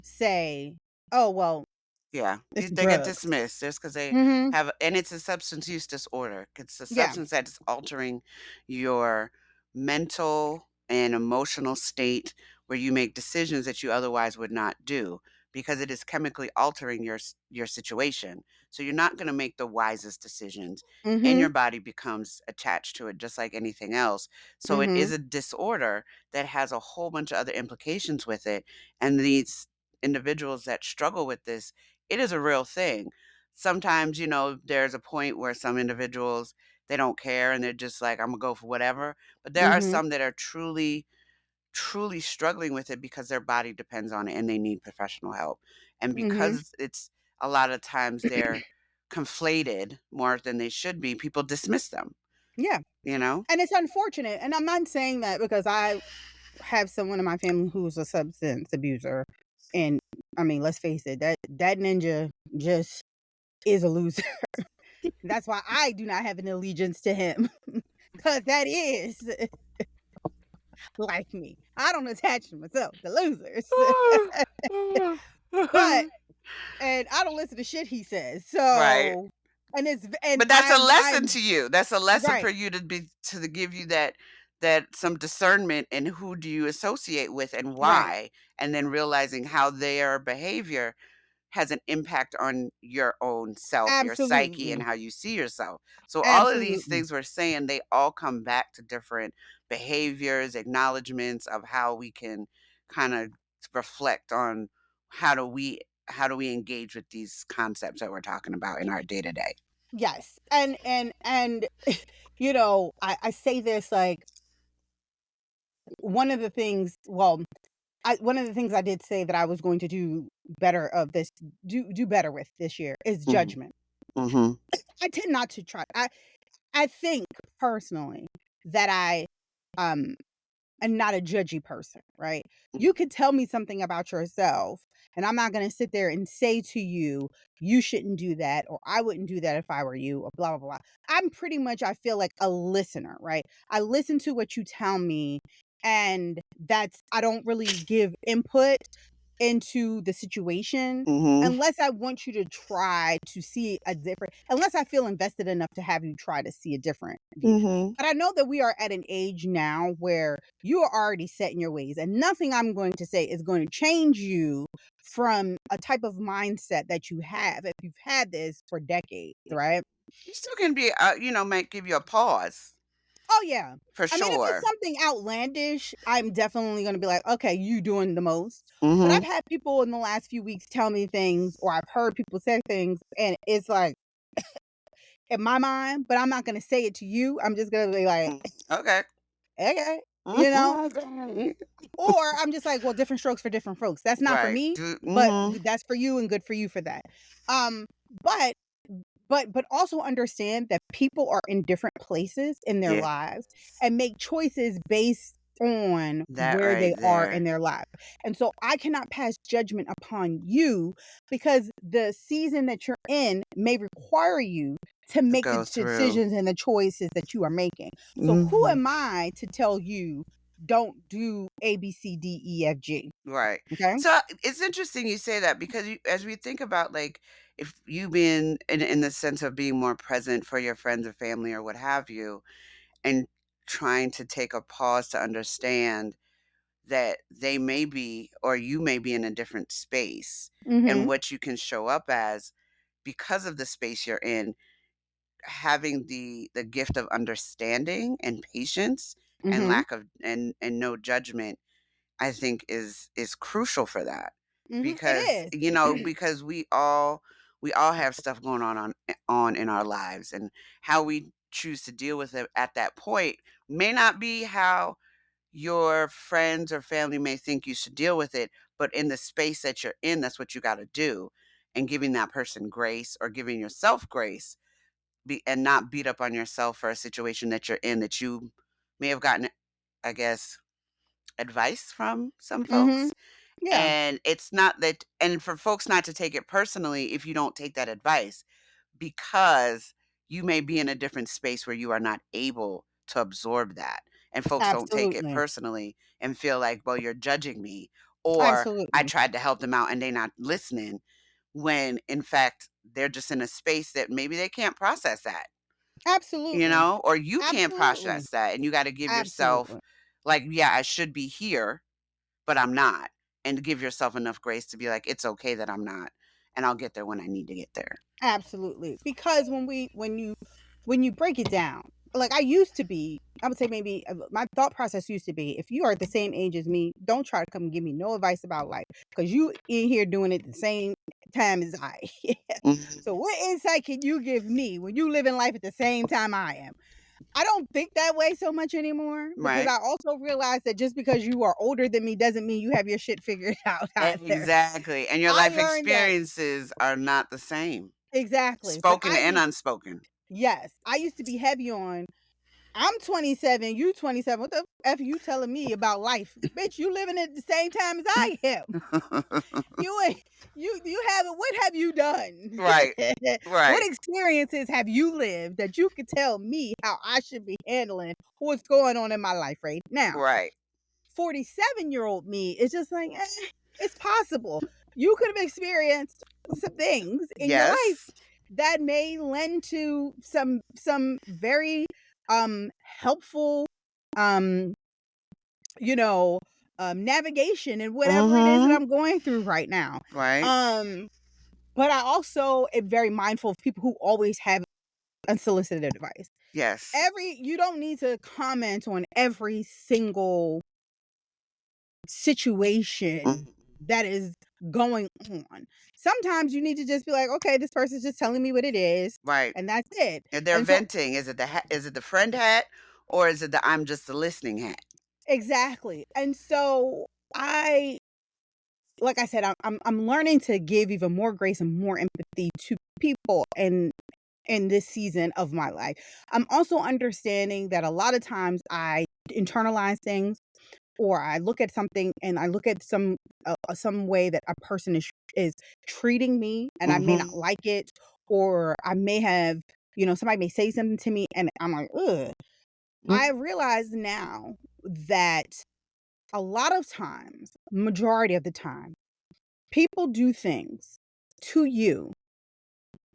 say, "Oh, well, Yeah, it's they get drugs." dismissed just because they Mhm. have, and it's a substance use disorder. It's a Yeah. substance that is altering your mental and emotional state where you make decisions that you otherwise would not do because it is chemically altering your situation. So you're not gonna make the wisest decisions, and your Mhm. body becomes attached to it just like anything else. So it is Mhm. a disorder that has a whole bunch of other implications with it, and these individuals that struggle with this, it is a real thing. Sometimes, there's a point where some individuals, they don't care and they're just like, "I'm gonna go for whatever." But there are Mhm. some that are truly, truly struggling with it because their body depends on it and they need professional help. And Mhm. because it's a lot of times they're conflated more than they should be, people dismiss them, Yeah. you know? And it's unfortunate, and I'm not saying that because I have someone in my family who's a substance abuser, and, I mean, let's face it, that ninja just is a loser. That's why I do not have an allegiance to him, because that is like me. I don't attach myself to losers. But and I don't listen to shit he says. Right. So and it's and But that's a lesson I'm to you. That's a lesson for right. you to give you that that some discernment in who do you associate with and Right. why, and then realizing how their behavior has an impact on your own self, your psyche, and Absolutely. how you see yourself. So all of these Absolutely. things we're saying, they all come back to different behaviors, acknowledgments of how we can kind of reflect on how do we how do we engage with these concepts that we're talking about in our day to day. Yes. And I say this like one of the things well, one of the things I did say that I was going to do better of this do better with this year is Mhm. judgment. Mhm. I tend not to try. I think personally that I um am not a judgy person, right? Mm. You could tell me something about yourself, and I'm not going to sit there and say to you, you shouldn't do that, or I wouldn't do that if I were you, or blah, blah, blah. I'm pretty much, I feel like a listener, right? I listen to what you tell me, and I don't really give input into the situation Mhm. unless I want you to try to see a different unless I feel invested enough to have you try to see a different view. Mhm. But I know that we are at an age now where you are already set in your ways, and nothing I'm going to say is going to change you from a type of mindset that you have if you've had this for decades, right? You still can be, might give you a pause Oh, yeah. for I mean, if it's sure. something outlandish, I'm definitely gonna be like, "Okay, you doing the most." But I've Mhm. had people in the last few weeks tell me things, or I've heard people say things, and it's like, in my mind, but I'm not gonna say it to you. I'm just gonna be like, Mm. Okay. "Okay," you know? Mhm. Okay. Or I'm just like, "Well, different strokes for different folks." That's not for Right. me, Do but mhm. that's for you and good for you for that. Um, but but also understand that people are in different places in their Yeah. lives and make choices based on That where right they are in there. their life. And so I cannot pass judgment upon you because the season that you're in may require you to To make the go through. decisions and the choices that you are making. So who Mhm. am I to tell you don't do A B C D E F G? Right. Okay? So it's interesting you say that because as we think about like if you been in the sense of being more present for your friends or family or what have you, and trying to take a pause to understand that they may be or you may be in a different space and Mhm. what you can show up as because of the space you're in, having the gift of understanding and patience and Mhm. lack of and no judgment, I think is crucial for that. Mhm. Because, It is. because we all have stuff going on in our lives, and how we choose to deal with it at that point may not be how your friends or family may think you should deal with it, but in the space that you're in, that's what you got to do. And giving that person grace or giving yourself grace, and not beat up on yourself for a situation that you're in that you may have gotten, I guess, advice from some Mhm. folks. Yeah. And it's not that, and for folks not to take it personally if you don't take that advice, because you may be in a different space where you are not able to absorb that. And folks don't take it Absolutely. personally and feel like, well, you're judging me, or I Absolutely. tried to help them out and they're not listening, when in fact they're just in a space that maybe they can't process that, Absolutely. or you can't Absolutely. process that. And you got to give yourself, Absolutely. like, yeah, I should be here, but I'm not. And to give yourself enough grace to be like, it's okay that I'm not. And I'll get there when I need to get there. Absolutely. Because when you break it down, like I used to be, I would say maybe my thought process used to be if you are the same age as me, don't try to come give me no advice about life because you in here doing it the same time as I. Mhm. So what insight can you give me when you live in life at the same time I am? I don't think that way so much anymore because Right. I also realize that just because you are older than me doesn't mean you have your shit figured out either. Exactly. And your I life learned that experiences are not the same, exactly, but spoken and unspoken. yes, I used to be heavy on, "I'm 27, you 27, what the F you telling me about life? Bitch, you living at the same time as I am. You ain't you haven't what have you done? Right. What Right. experiences have you lived that you could tell me how I should be handling what's going on in my life right now?" Right. 47-year-old me is just like, it's possible. You could have experienced some things in your life Yes. that may lend to some very helpful um, you know, navigation and whatever it is that Mhm. I'm going through right now. Right. Um, but I also am very mindful of people who always have unsolicited advice. Yes. Every You don't need to comment on every single situation Mhm. that is going on. Sometimes you need to just be like, "Okay, this person's just telling me what it is, Right. and that's it." And they're And so venting. Is it the friend hat or is it the I'm just the listening hat? exactly. And so I like I said, I'm learning to give even more grace and more empathy to people in this season of my life. I'm also understanding that a lot of times I internalize things, or I look at something and I look at some way that a person is treating me, and I may not Mhm. like it, or I may have, somebody may say something to me and I'm like, ugh. I Mhm. realize now that a lot of times, majority of the time, people do things to you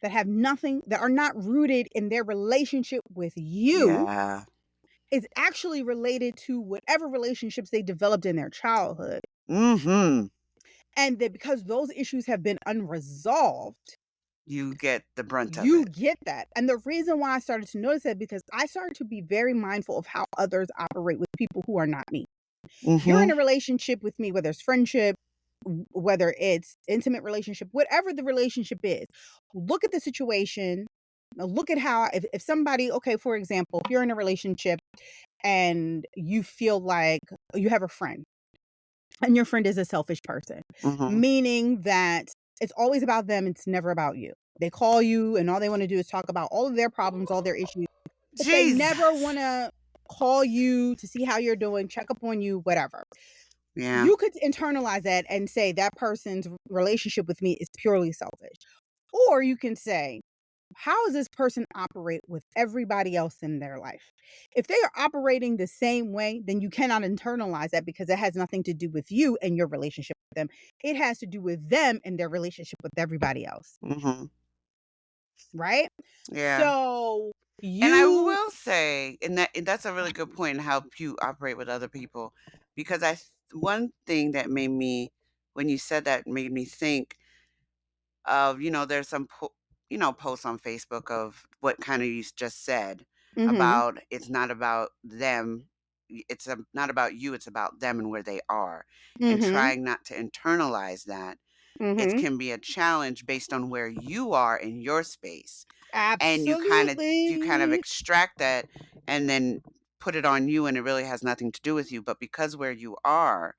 that are not rooted in their relationship with you. Yeah. It's actually related to whatever relationships they developed in their childhood. Mhm. And that because those issues have been unresolved, You get the brunt of you it. get that. And the reason why I started to notice that, because I started to be very mindful of how others operate with people who are not me. If you're in Mhm. a relationship with me, whether it's friendship, whether it's intimate relationship, whatever the relationship is, look at the situation. Look at how, if somebody, okay, for example, if you're in a relationship and you feel like you have a friend and your friend is a selfish person, Mhm. meaning that it's always about them, it's never about you. They call you and all they want to do is talk about all of their problems, all their issues, but they never Jesus. want to call you to see how you're doing, check up on you, whatever. Yeah. You could internalize that and say that person's relationship with me is purely selfish. Or you can say, how does this person operate with everybody else in their life? If they are operating the same way, then you cannot internalize that, because it has nothing to do with you and your relationship with them. It has to do with them and their relationship with everybody else, Mhm. right? Yeah. So And I you will say, and that's a really good point in how you operate with other people, because one thing that made me, when you said that, made me think of, there's some posts on Facebook of what kind of you just said Mhm. about it's not about them, not about you, it's about them and where they are, and Mhm. trying not to internalize that. It Mhm. can be a challenge based on where you are in your space, and you kind of Absolutely. extract that and then put it on you, and it really has nothing to do with you, but because where you are,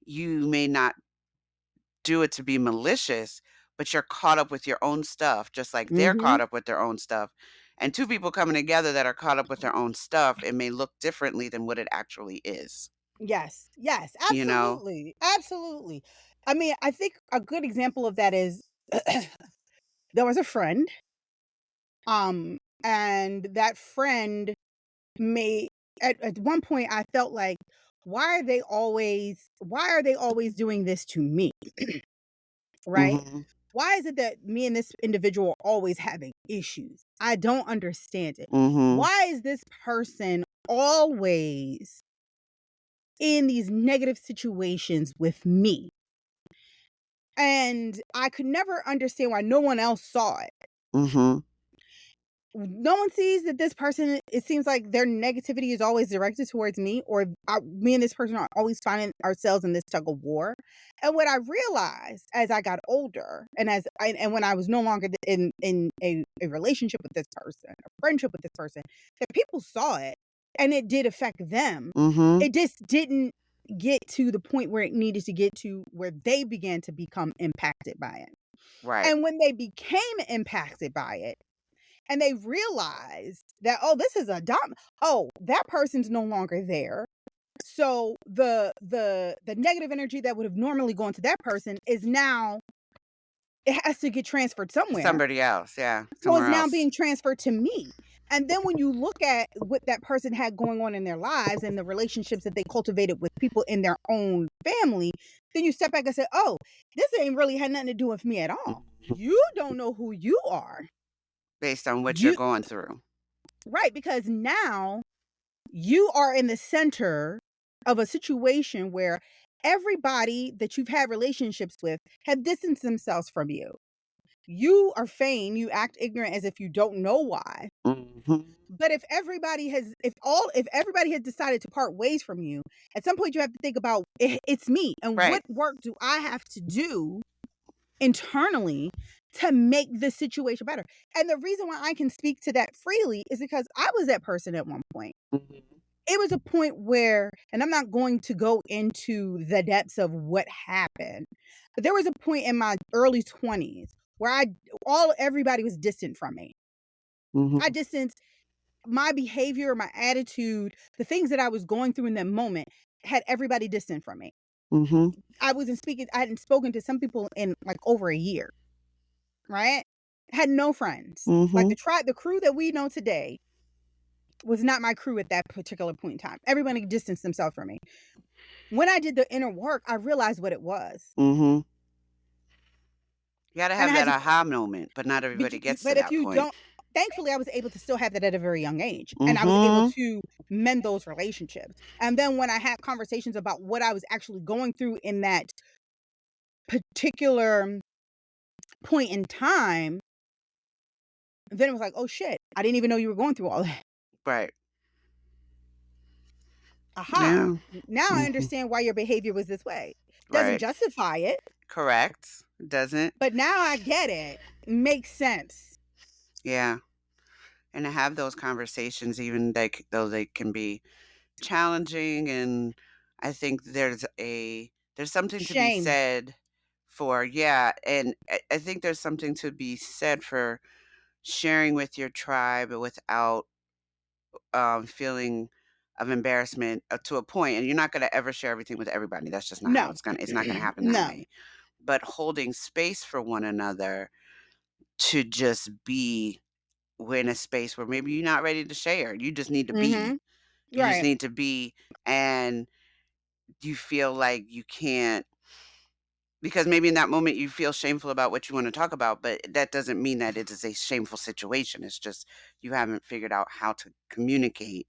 you may not do it to be malicious, but you're caught up with your own stuff just like they're Mhm. caught up with their own stuff, and two people coming together that are caught up with their own stuff, it may look differently than what it actually is, Yes, yes, you know? absolutely, absolutely. I mean, I think a good example of that is there was a friend, and that friend may at one point I felt like, why are they always doing this to me, right? Mhm. Why is it that me and this individual are always having issues? I don't understand it. Mhm. Why is this person always in these negative situations with me? And I could never understand why no one else saw it. Mhm. No one sees that this person, it seems like their negativity is always directed towards me, or me and this person are always finding ourselves in this tug of war. And what I realized as I got older, and when I was no longer in a relationship with this person, a friendship with this person, that people saw it and it did affect them. Mhm. It just didn't get to the point where it needed to get to, where they began to become impacted by it. Right. And when they became impacted by it, and they realized that, oh, this is a oh, that person's no longer there. So the negative energy that would have normally gone to that person is now, it has to get transferred To somewhere. somebody else, yeah, So it's somewhere now else. being transferred to me. And then when you look at what that person had going on in their lives and the relationships that they cultivated with people in their own family, then you step back and say, oh, this ain't really had nothing to do with me at all. Mhm. You don't know who you are. Based on what you're You going through. Right, because now You are in the center of a situation where everybody that you've had relationships with have distanced themselves from you. You are feigned, you act ignorant as if you don't know why. Mhm. But if everybody has decided to part ways from you, at some point you have to think about it's me and Right. what work do I have to do internally to make this situation better. And the reason why I can speak to that freely is because I was that person at one point. Mhm. It was a point where, and I'm not going to go into the depths of what happened, but there was a point in my early 20s where everybody was distant from me. I Mhm. distanced my behavior, my attitude, the things that I was going through in that moment had everybody distant from me. Mhm. I hadn't spoken to some people in like over a year, right? Had no friends. Like Mhm. the crew that we know today was not my crew at that particular point in time. Everybody distanced themselves from me. When I did the inner work, I realized what it was. Mhm. You gotta And have I had that to aha moment, but not but everybody you gets to but if that you point. don't thankfully, I was able to still have that at a very young age, and I was able Mhm. to mend those relationships. And then when I had conversations about what I was actually going through in that particular point in time, then it was like, "Oh shit, I didn't even know you were going through all that." Right. Aha. Yeah. Now I Mhm. understand why your behavior was this way. Doesn't Right. justify it, Correct. Doesn't. but now I get it. Makes sense. Yeah. And to have those conversations, even though they can be challenging, and I think there's something to be Shame. said for, yeah, and I think there's something to be said for sharing with your tribe without feeling of embarrassment to a point, and you're not going to ever share everything with everybody. That's just not how No. it's not going to happen that No. way. But holding space for one another to just be, we're in a space where maybe you're not ready to share. You just need to be. Mhm. You just Right. need to be, and you feel like you can't, because maybe in that moment you feel shameful about what you want to talk about, but that doesn't mean that it is a shameful situation. It's just you haven't figured out how to communicate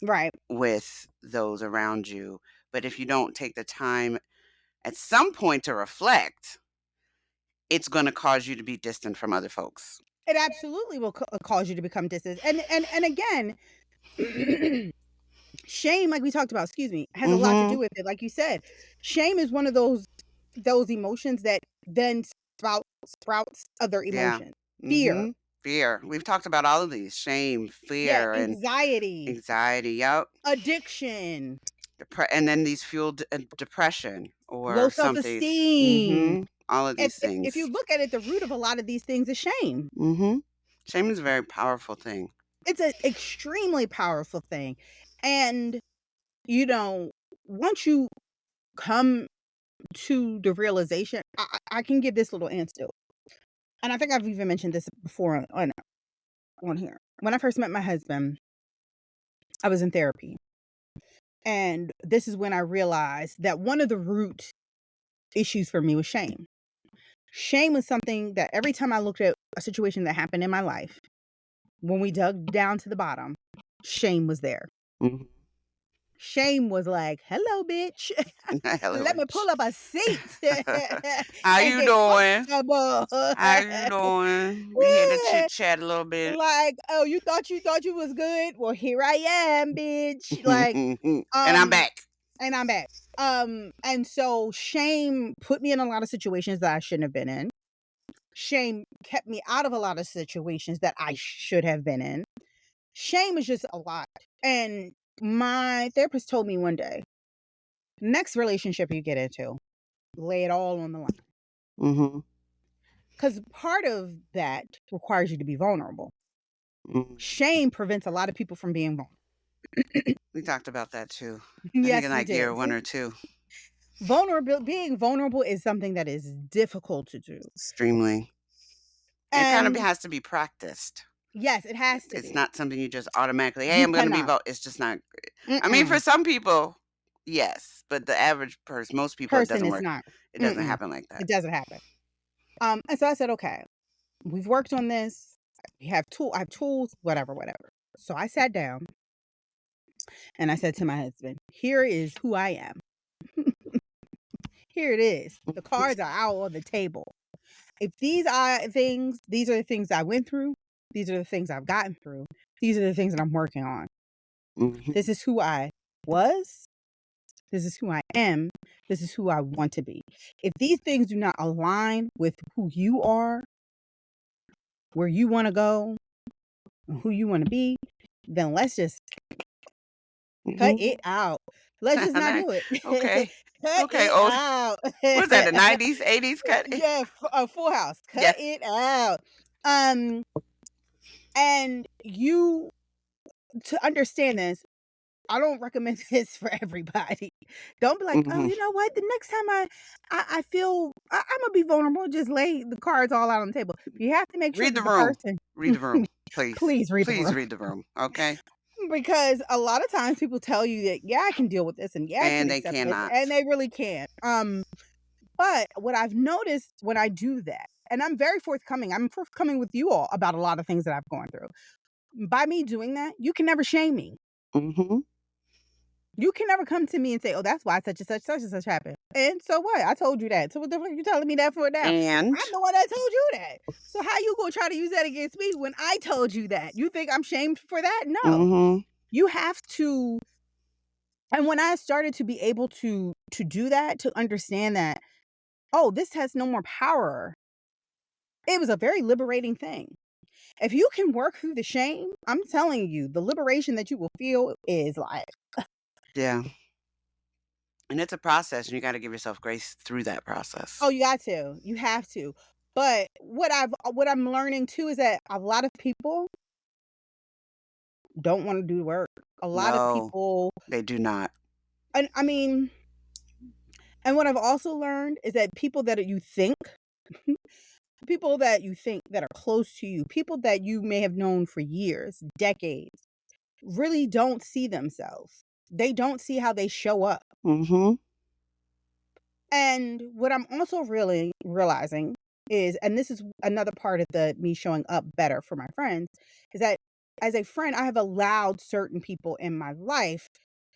Right. with those around you. But if you don't take the time at some point to reflect, it's going to cause you to be distant from other folks. It absolutely will cause you to become distant. And again, shame, like we talked about, excuse me, has a lot to do Mhm. with it. Like you said, shame is one of those emotions that then sprouts other Yeah. emotions. Fear, Mhm. Fear. We've talked about all of these: shame, yeah, fear, and anxiety, anxiety. Yep. addiction, And then these fuel depression low or something. self-esteem. Mhm. All of these If you things. look at it, the root of a lot of these things is shame. Mhm. Shame is a very powerful thing. It's an extremely powerful thing. And, you know, once you come to the realization, I can give this little anecdote, and I think I've even mentioned this before on here. When I first met my husband, I was in therapy, and this is when I realized that one of the root issues for me was shame. Shame was something that every time I looked at a situation that happened in my life, when we dug down to the bottom, shame was there. Mhm. Shame was like, "Hello, bitch. Hello, Let me bitch. pull up a seat How and you get doing? comfortable." How you doing? We here to chit chat a little bit. Like, "Oh, you thought you was good? Well, here I am, bitch." Like, And I'm um, back. and I'm back. And so shame put me in a lot of situations that I shouldn't have been in. Shame kept me out of a lot of situations that I should have been in. Shame is just a lot. And my therapist told me one day, next relationship you get into, lay it all on the line. Mhm. Because part of that requires you to be vulnerable. Mhm. Shame prevents a lot of people from being vulnerable. We talked about that too. I think in Yes, we like year did. 1 or 2. Being vulnerable is something that is difficult to do. Extremely. It kind of And has to be practiced. yes, it has to It's be. not something you just automatically, "Hey, You I'm gonna be cannot. vote." It's just not. I mean, for Mm-mm. some people, yes, but the average person, most people, it Person doesn't is work. not. It doesn't Mm-mm. happen like that. It doesn't happen. And so I said, okay, we've worked on this. I have tools, whatever, whatever. So I sat down And I said to my husband, "Here is who I am. Here it is. The Mhm. cards are out on the table. If these are the things I went through, these are the things I've gotten through, these are the things that I'm working on. This Mhm. is who I was, this is who I am, this is who I want to be. If these things do not align with who you are, where you wanna go, and who you wanna be, then let's just cut it Mhm. out. Let's just not Ni do it. Okay. Cut Okay, it old out." what was that, the 90s, 80s cut? Yeah, Full House. Cut Yes. it out. Um, and you to understand this, I don't recommend this for everybody. Don't be like, "Oh, Mhm. you know what? The next time I feel Imma be vulnerable, just lay the cards all out on the table." You have to make sure Read the that the room. person Read the room, please. please read the Please room. read the room, okay? Because a lot of times people tell you that, "Yeah, I can deal with this, and yeah, I can And they accept this," cannot. and they really can't. But what I've noticed when I do that, and I'm forthcoming with you all about a lot of things that I've gone through. By me doing that, you can never shame me. Mhm. You can never come to me and say, "Oh, that's why such and such happened." And so what? I told you that. So what the fuck you telling me that for now? And I'm the one that told you that. So how you gonna try to use that against me when I told you that? You think I'm shamed for that? No. mhm. You have to. And when I started to be able to do that, to understand that, oh, this has no more power, it was a very liberating thing. If you can work through the shame, I'm telling you, the liberation that you will feel is like, Yeah. And it's a process, and you gotta give yourself grace through that process. oh, you got to. You have to. But what I'm learning too is that a lot of people don't wanna do the work. A lot of No, people they do not. and I mean, and what I've also learned is that people that you think that are close to you, people that you may have known for years, decades, really don't see themselves. They don't see how they show up. Mhm. And what I'm also really realizing is, and this is another part of the me showing up better for my friends, is that as a friend, I have allowed certain people in my life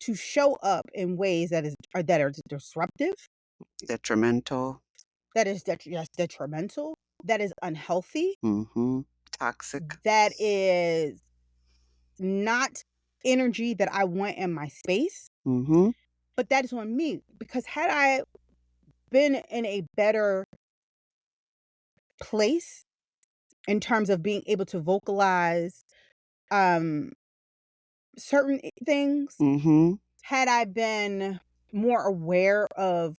to show up in ways that are disruptive, Detrimental. yes, detrimental, that is unhealthy, Mhm. Toxic. that is not energy that I want in my space. Mhm. But that is on me because had I been in a better place in terms of being able to vocalize, um, certain things, Mhm. had I been more aware of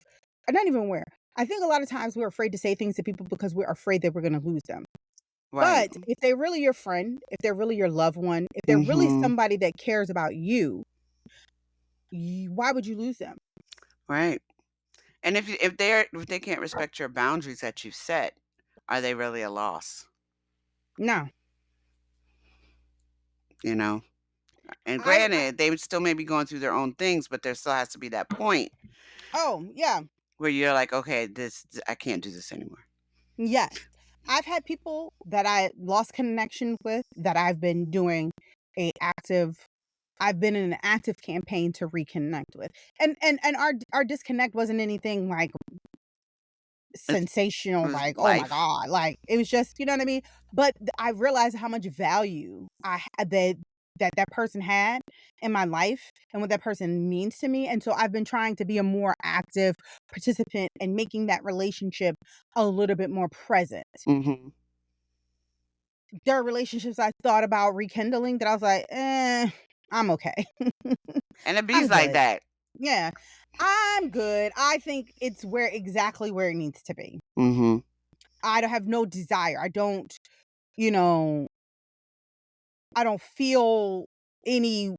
not even aware. I think a lot of times we're afraid to say things to people because we're afraid that we're gonna lose them. Right. But if they're really your friend, if they're really your loved one, if they're really Mhm. somebody that cares about you, why would you lose them? Right. And if they can't respect your boundaries that you've set, are they really a loss, No. you know? And I granted, they would still may be going through their own things, but there still has to be that point oh, yeah. where you're like, "Okay, this I can't do this anymore." Yes. I've had people that I lost connection with that a active I've been in an active campaign to reconnect with. And our disconnect wasn't anything like It sensational, was like, "Oh my life. god," like, it was just you know what I mean? But I realized how much value I had that person had in my life and what that person means to me, and so I've been trying to be a more active participant in making that relationship a little bit more present. Mhm. There are relationships I thought about rekindling that I was like, I'm okay. And it I'm bees like good." that. Yeah. I'm good. I think it's exactly where it needs to be. Mhm. I don't have no desire. You know, I don't feel any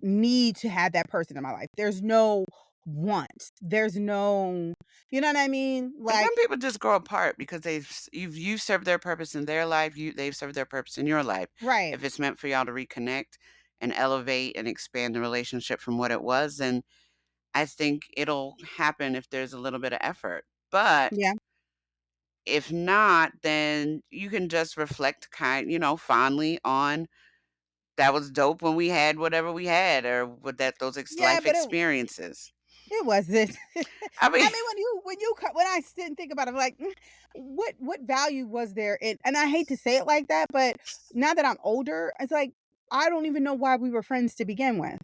need to have that person in my life. There's no want. There's no you know what I mean? And Like some people just grow apart because you've served their purpose in their life, they've served their purpose in your life. right. If it's meant for y'all to reconnect and elevate and expand the relationship from what it was, then I think it'll happen if there's a little bit of effort. But Yeah. if not, then you can just reflect fondly on that was dope when we had whatever we had or with that those Yeah, life but experiences. it wasn't. I I mean, mean, when I sit and think about it, I'm like, what value was there in, and I hate to say it like that, but now that I'm older, it's like, I don't even know why we were friends to begin with.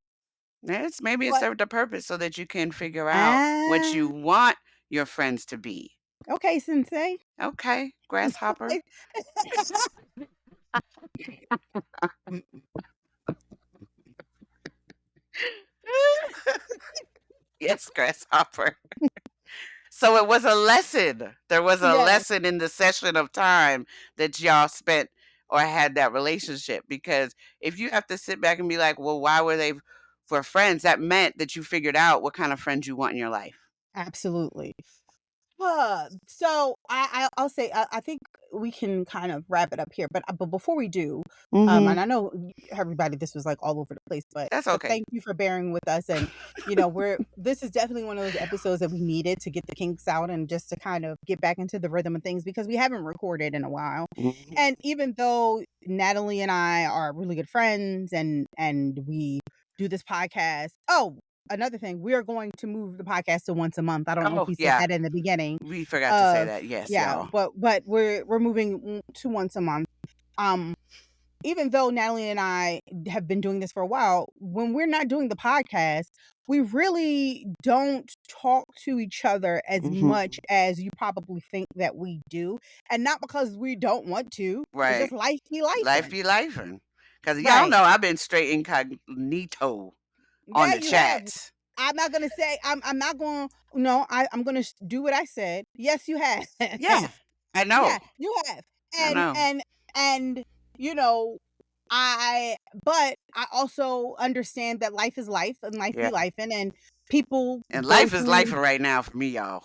it's maybe it What? served a purpose so that you can figure out what you Ah, want your friends to be. okay, sensei. Okay, grasshopper. Yes, grasshopper. So it was a lesson. There was a Yes, lesson in the session of time that y'all spent or had that relationship, because if you have to sit back and be like, "Well, why were they for friends?" That meant that you figured out what kind of friends you want in your life. absolutely. So I'll say I think we can kind of wrap it up here, but before we do, and Mhm. I know everybody, this was like all over the place, That's but okay. thank you for bearing with us, and we're this is definitely one of those episodes that we needed to get the kinks out and just to kind of get back into the rhythm of things because we haven't recorded in a while, Mhm. and even though Natalie and I are really good friends and we do this podcast. Oh, another thing, we are going to move the podcast to once a month. I don't know if Oh, we said yeah. that in the beginning We forgot to say of that. Yes, yeah, y'all. but we're moving to once a month. Um, Even though Natalie and I have been doing this for a while, when we're not doing the podcast, we really don't talk to each other as much Mhm. as you probably think that we do. And not because we don't want to. It's just Right. life be Life lifing. be lifing. 'Cause y'all Right. know I've been straight incognito on Yeah, the you have. chats. I'm not gonna say I'm not going. No, I'm gonna do what I said. Yes, you have. Yeah. I Yeah, know. you have. I And know. and and you know, I but I also understand that life is life and life be Yeah. life and people And go life is through. life right now for me, y'all.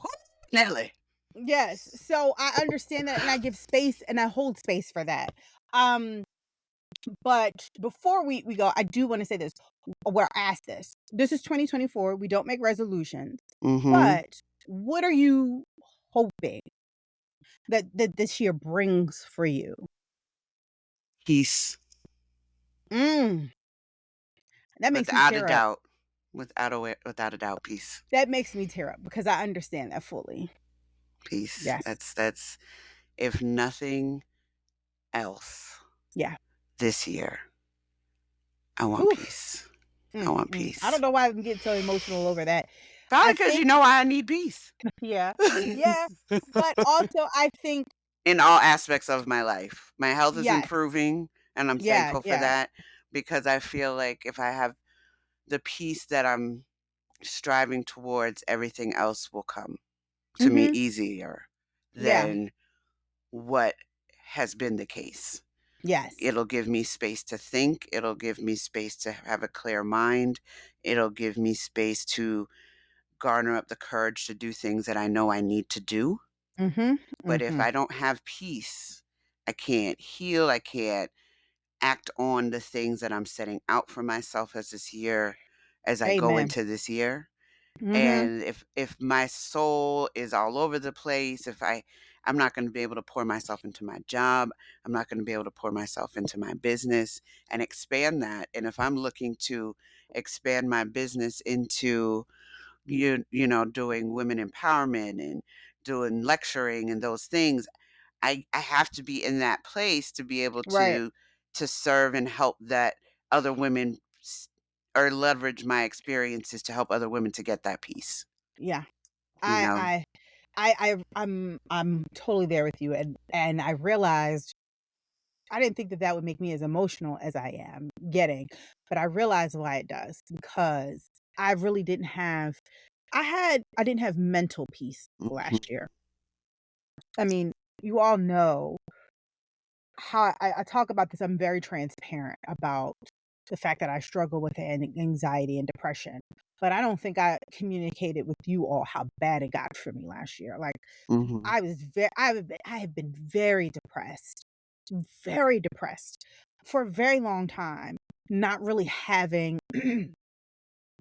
Nelly. Yes. So I understand that and I give space and I hold space for that. Um but before we go, I do want to say this. Where I asked this. This is 2024. We don't make resolutions. Mhm. But what are you hoping that this year brings for you? Peace. Mm, that makes me Without a tear up. doubt. Without a doubt, peace. That makes me tear up because I understand that fully. Peace. Yes. That's if nothing else Yeah. this year, I want Oof. peace. I want I don't peace. know why I'm getting so emotional over that. Probably I because you think know I need peace. yeah. Yeah, but also I think In all aspects of my life. My health is yes. improving, and I'm Yeah, thankful for yeah. that, because I feel like if I have the peace that I'm striving towards, everything else will come to me Mhm. easier Yeah. than what has been the case. Yes. It'll give me space to think, it'll give me space to have a clear mind, it'll give me space to garner up the courage to do things that I know I need to do. Mhm. But if Mhm. I don't have peace, I can't heal, I can't act on the things that I'm setting out for myself as I go Amen. into this year. Mhm. And if my soul is all over the place, if I'm not going to be able to pour myself into my job, I'm not going to be able to pour myself into my business and expand that. And if I'm looking to expand my business into doing women empowerment and doing lecturing and those things, I have to be in that place to be able Right. to serve and help that other women or leverage my experiences to help other women to get that peace, Yeah. you know? I I'm totally there with you and I realized I didn't think that that would make me as emotional as I am getting, but I realized why it does because I really didn't have I didn't have mental peace Mhm, last year. I mean, you all know how I talk about this. I'm very transparent about the fact that I struggle with anxiety and depression, but I don't think I communicated with you all how bad it got for me last year. Like mhm, I have been very depressed for a very long time, not really having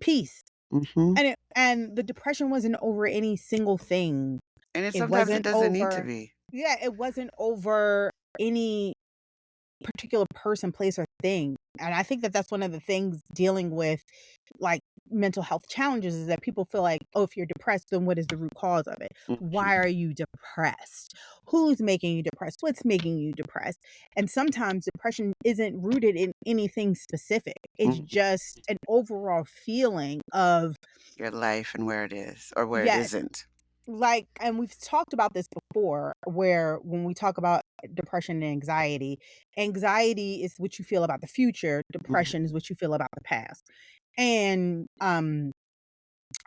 peace. mhm, And the depression wasn't over any single thing. and It sometimes it wasn't doesn't need to over be. yeah, it wasn't over any particular person, place, or thing. And I think that that's one of the things dealing with, like, mental health challenges is that people feel like, "Oh, if you're depressed, then what is the root cause of it? Why Mhm. are you depressed? Who's making you depressed? What's making you depressed?" And sometimes depression isn't rooted in anything specific. It's Mhm. just an overall feeling of Your life and where it is or where it yes, isn't. like, and we've talked about this before, where when we talk about depression and anxiety is what you feel about the future, depression is Mhm. what you feel about the past. And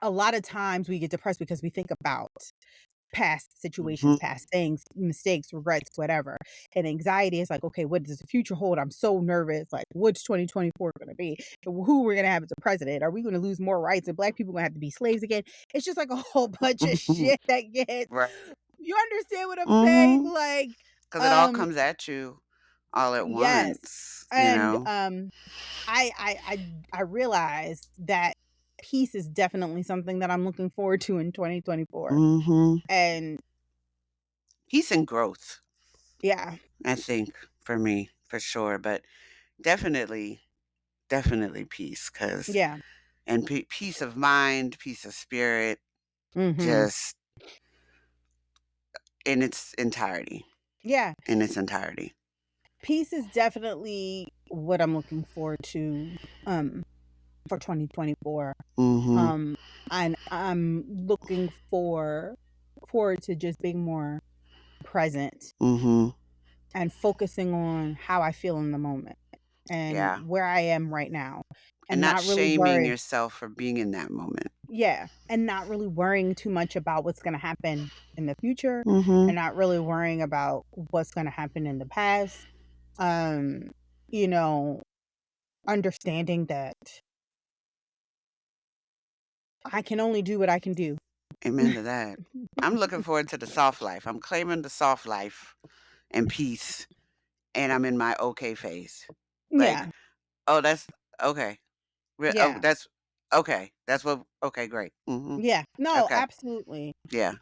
a lot of times we get depressed because we think about past situations, Mhm. past things, mistakes, regrets, whatever. And anxiety is like, okay, what does the future hold? I'm so nervous. Like, what's 2024 going to be? Who we're going to have as a president? Are we going to lose more rights? And black people going to have to be slaves again? It's just like a whole bunch of Mhm. shit that gets. Right. You understand what I'm saying? Mhm. Like, 'Cause it all um, comes at you all at yes, once, you and know? I realized that peace is definitely something that I'm looking forward to in 2024, Mhm. and Peace and growth, yeah, I think, for me, for sure, but definitely, definitely peace, 'cause yeah. and peace of mind, peace of spirit, Mhm. just in its entirety, Yeah. in its entirety. Peace is definitely what I'm looking forward to, for 2024. Mhm. Um, and I'm looking forward to just being more present Mhm. and focusing on how I feel in the moment and Yeah, where I am right now, and and not not really shaming worry. yourself for being in that moment. Yeah, and not really worrying too much about what's gonna happen in the future, Mhm. and not really worrying about what's gonna happen in the past. Um, you know, understanding that I can only do what I can do. Amen to that. I'm looking forward to the soft life. I'm claiming the soft life and peace, and I'm in my okay phase. Like, Yeah, "Oh, that's okay. Oh, yeah, that's okay. That's what okay, great. Mhm. yeah. No, Okay. absolutely. Yeah.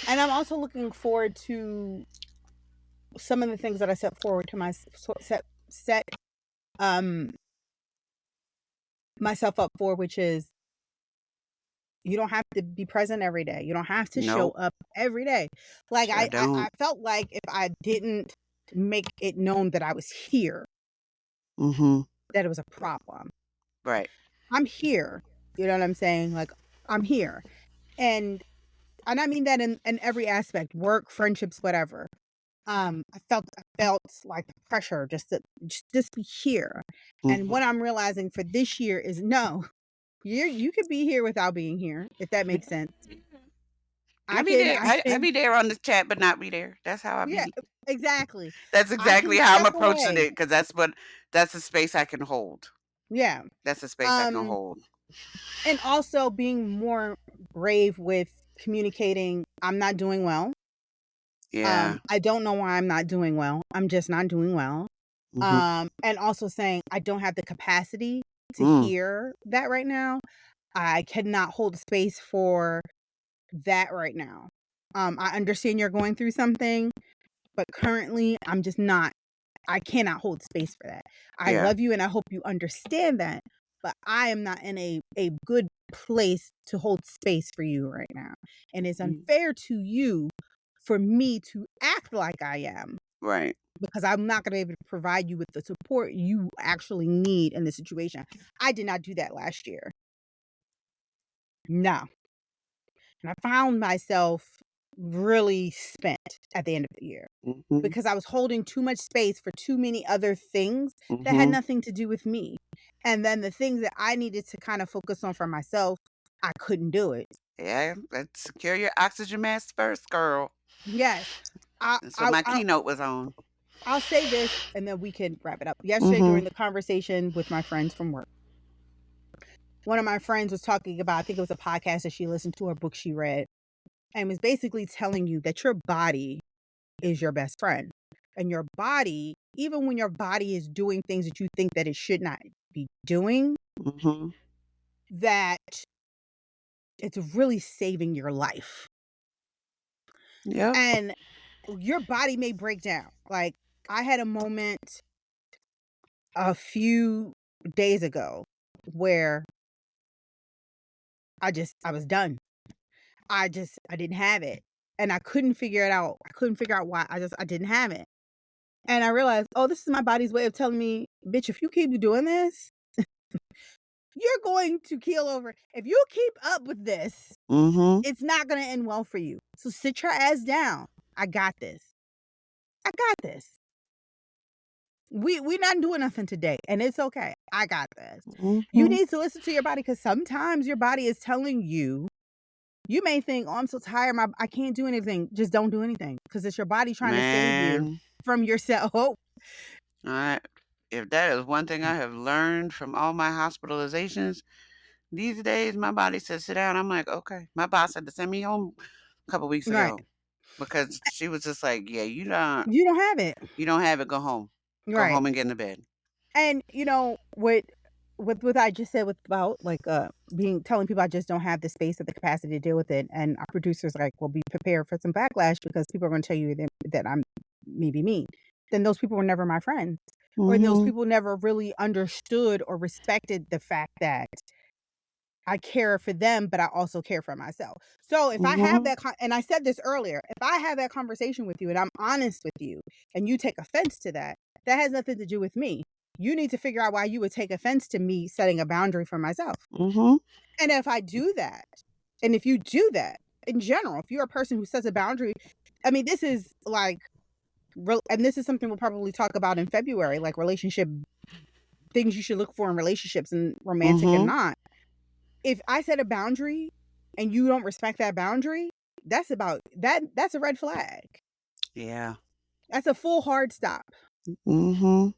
And I'm also looking forward to some of the things that I set forward to my set um myself up for, which is you don't have to be present every day. You don't have to show Nope. up every day. Like Sure I don't. felt like if I didn't make it known that I was here, Mhm. that it was a problem. Right. I'm here. You know what I'm saying? Like I'm here. And I mean that in every aspect, work, friendships, whatever. I felt like the pressure just be here. And Mhm. what I'm realizing for this year is no, you could be here without being here, if that makes sense. I I be can there. I I can be there on the chat, but not be there. That's how I yeah, be. exactly. That's I can exactly how I'm step approaching away. it, because that's the space I can hold. Yeah. That's the space I can Um, hold. and also being more brave with communicating, "I'm not doing well." Yeah. I don't know why I'm not doing well. I'm just not doing well. Mhm. And also saying, "I don't have the capacity to Mm. hear that right now. I cannot hold space for that right now. I understand you're going through something, but currently I'm just not I cannot hold space for that. I Yeah. love you and I hope you understand that, but I am not in a good place to hold space for you right now. And it's Mm. unfair to you for me to act like I am Right. because I'm not going to be able to provide you with the support you actually need in this situation." I did not do that last year. No. And I found myself really spent at the end of the year Mhm. because I was holding too much space for too many other things that had Mhm. nothing to do with me. And then the things that I needed to kind of focus on for myself, I couldn't do it. Yeah, let's secure your oxygen mask first, girl. Yes. I That's what I my I keynote was on. I'll say this and then we can wrap it up. Yesterday Mhm. during the conversation with my friends from work, one of my friends was talking about, I think it was a podcast that she listened to or book she read, and was basically telling you that your body is your best friend. And your body, even when your body is doing things that you think that it should not be doing, Mhm. that it's really saving your life. Yep. And your body may break down. Like I had a moment a few days ago where I was done. I didn't have it, and I couldn't figure it out. I couldn't figure out why. I didn't have it, and I realized, oh, this is my body's way of telling me, bitch, if you keep doing this, you're going to keel over. If you keep up with this, Mhm. it's not gonna end well for you. So sit your ass down. I got this. I got this. We're not doing nothing today, and it's okay. I got this. You Mhm. need to listen to your body because sometimes your body is telling you. You may think, "Oh, I'm so tired. I can't do anything." Just don't do anything because it's your body trying to save you Man, from yourself. Oh, I if that is one thing I have learned from all my hospitalizations, these days my body says sit down. I'm like, okay. My boss had to send me home a couple weeks right. ago because she was just like, yeah, You don't have it. you don't have it. Go home. Go Right. home and get in the bed. And what I just said with about like being telling people I just don't have the space or the capacity to deal with it, and our producers like will be prepared for some backlash because people are going to tell you that I'm maybe mean. Then those people were never my friends, or those Mhm. people never really understood or respected the fact that I care for them, but I also care for myself. So if I have Mhm. that, and I said this earlier, if I have that conversation with you and I'm honest with you, and you take offense to that, that has nothing to do with me. You need to figure out why you would take offense to me setting a boundary for myself. Mhm. And if I do that, and if you do that in general, if you're a person who sets a boundary, I mean, this is like, and this is something we'll probably talk about in February, like relationship things you should look for in relationships and romantic and Mhm. not. If I set a boundary and you don't respect that boundary, that's a red flag. Yeah. That's a full hard stop. Mhm.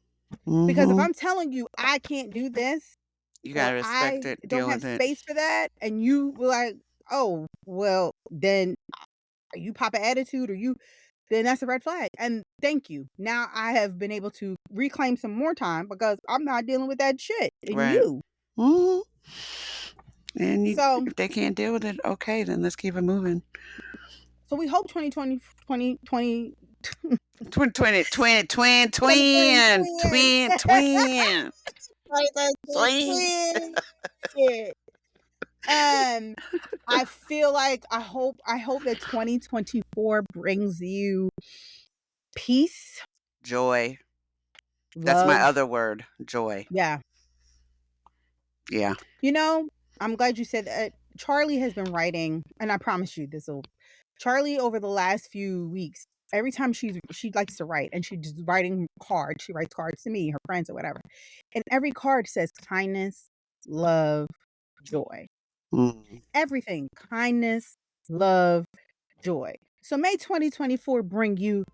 Because if Mhm. I'm telling you I can't do this You or gotta respect I it. don't Deal have with it. space for that and you were like, "Oh, well, then you pop an attitude or you then that's a red flag." And thank you. Now I have been able to reclaim some more time because I'm not dealing with that shit in Right. you. Mhm. And So if they can't deal with it, okay, then let's keep it moving. so we hope 2020 Twin. Right, like the Twin. twin shit. Um, I feel like I hope that 2024 brings you peace, Joy. That's my love. other word. Joy. Yeah. Yeah. You know, I'm glad you said that. Charlie has been writing, and I promise you this will Charlie over the last few weeks, every time she likes to write and she's writing cards. She writes cards to me, her friends, or whatever. And every card says kindness, love, joy. Mm. Everything. Kindness, love, joy. So may 2024 bring you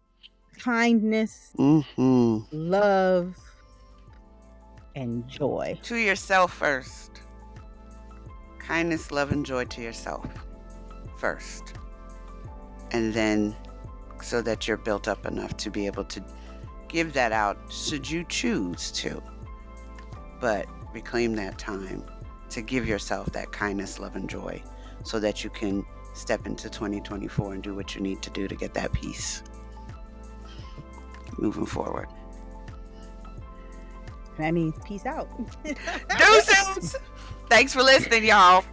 kindness, Mhm. love, and joy. To yourself first. Kindness, love, and joy to yourself first. And then so that you're built up enough to be able to give that out should you choose to. But reclaim that time to give yourself that kindness, love, and joy so that you can step into 2024 and do what you need to do to get that peace moving forward. That means peace out. Deuces! Thanks for listening, y'all.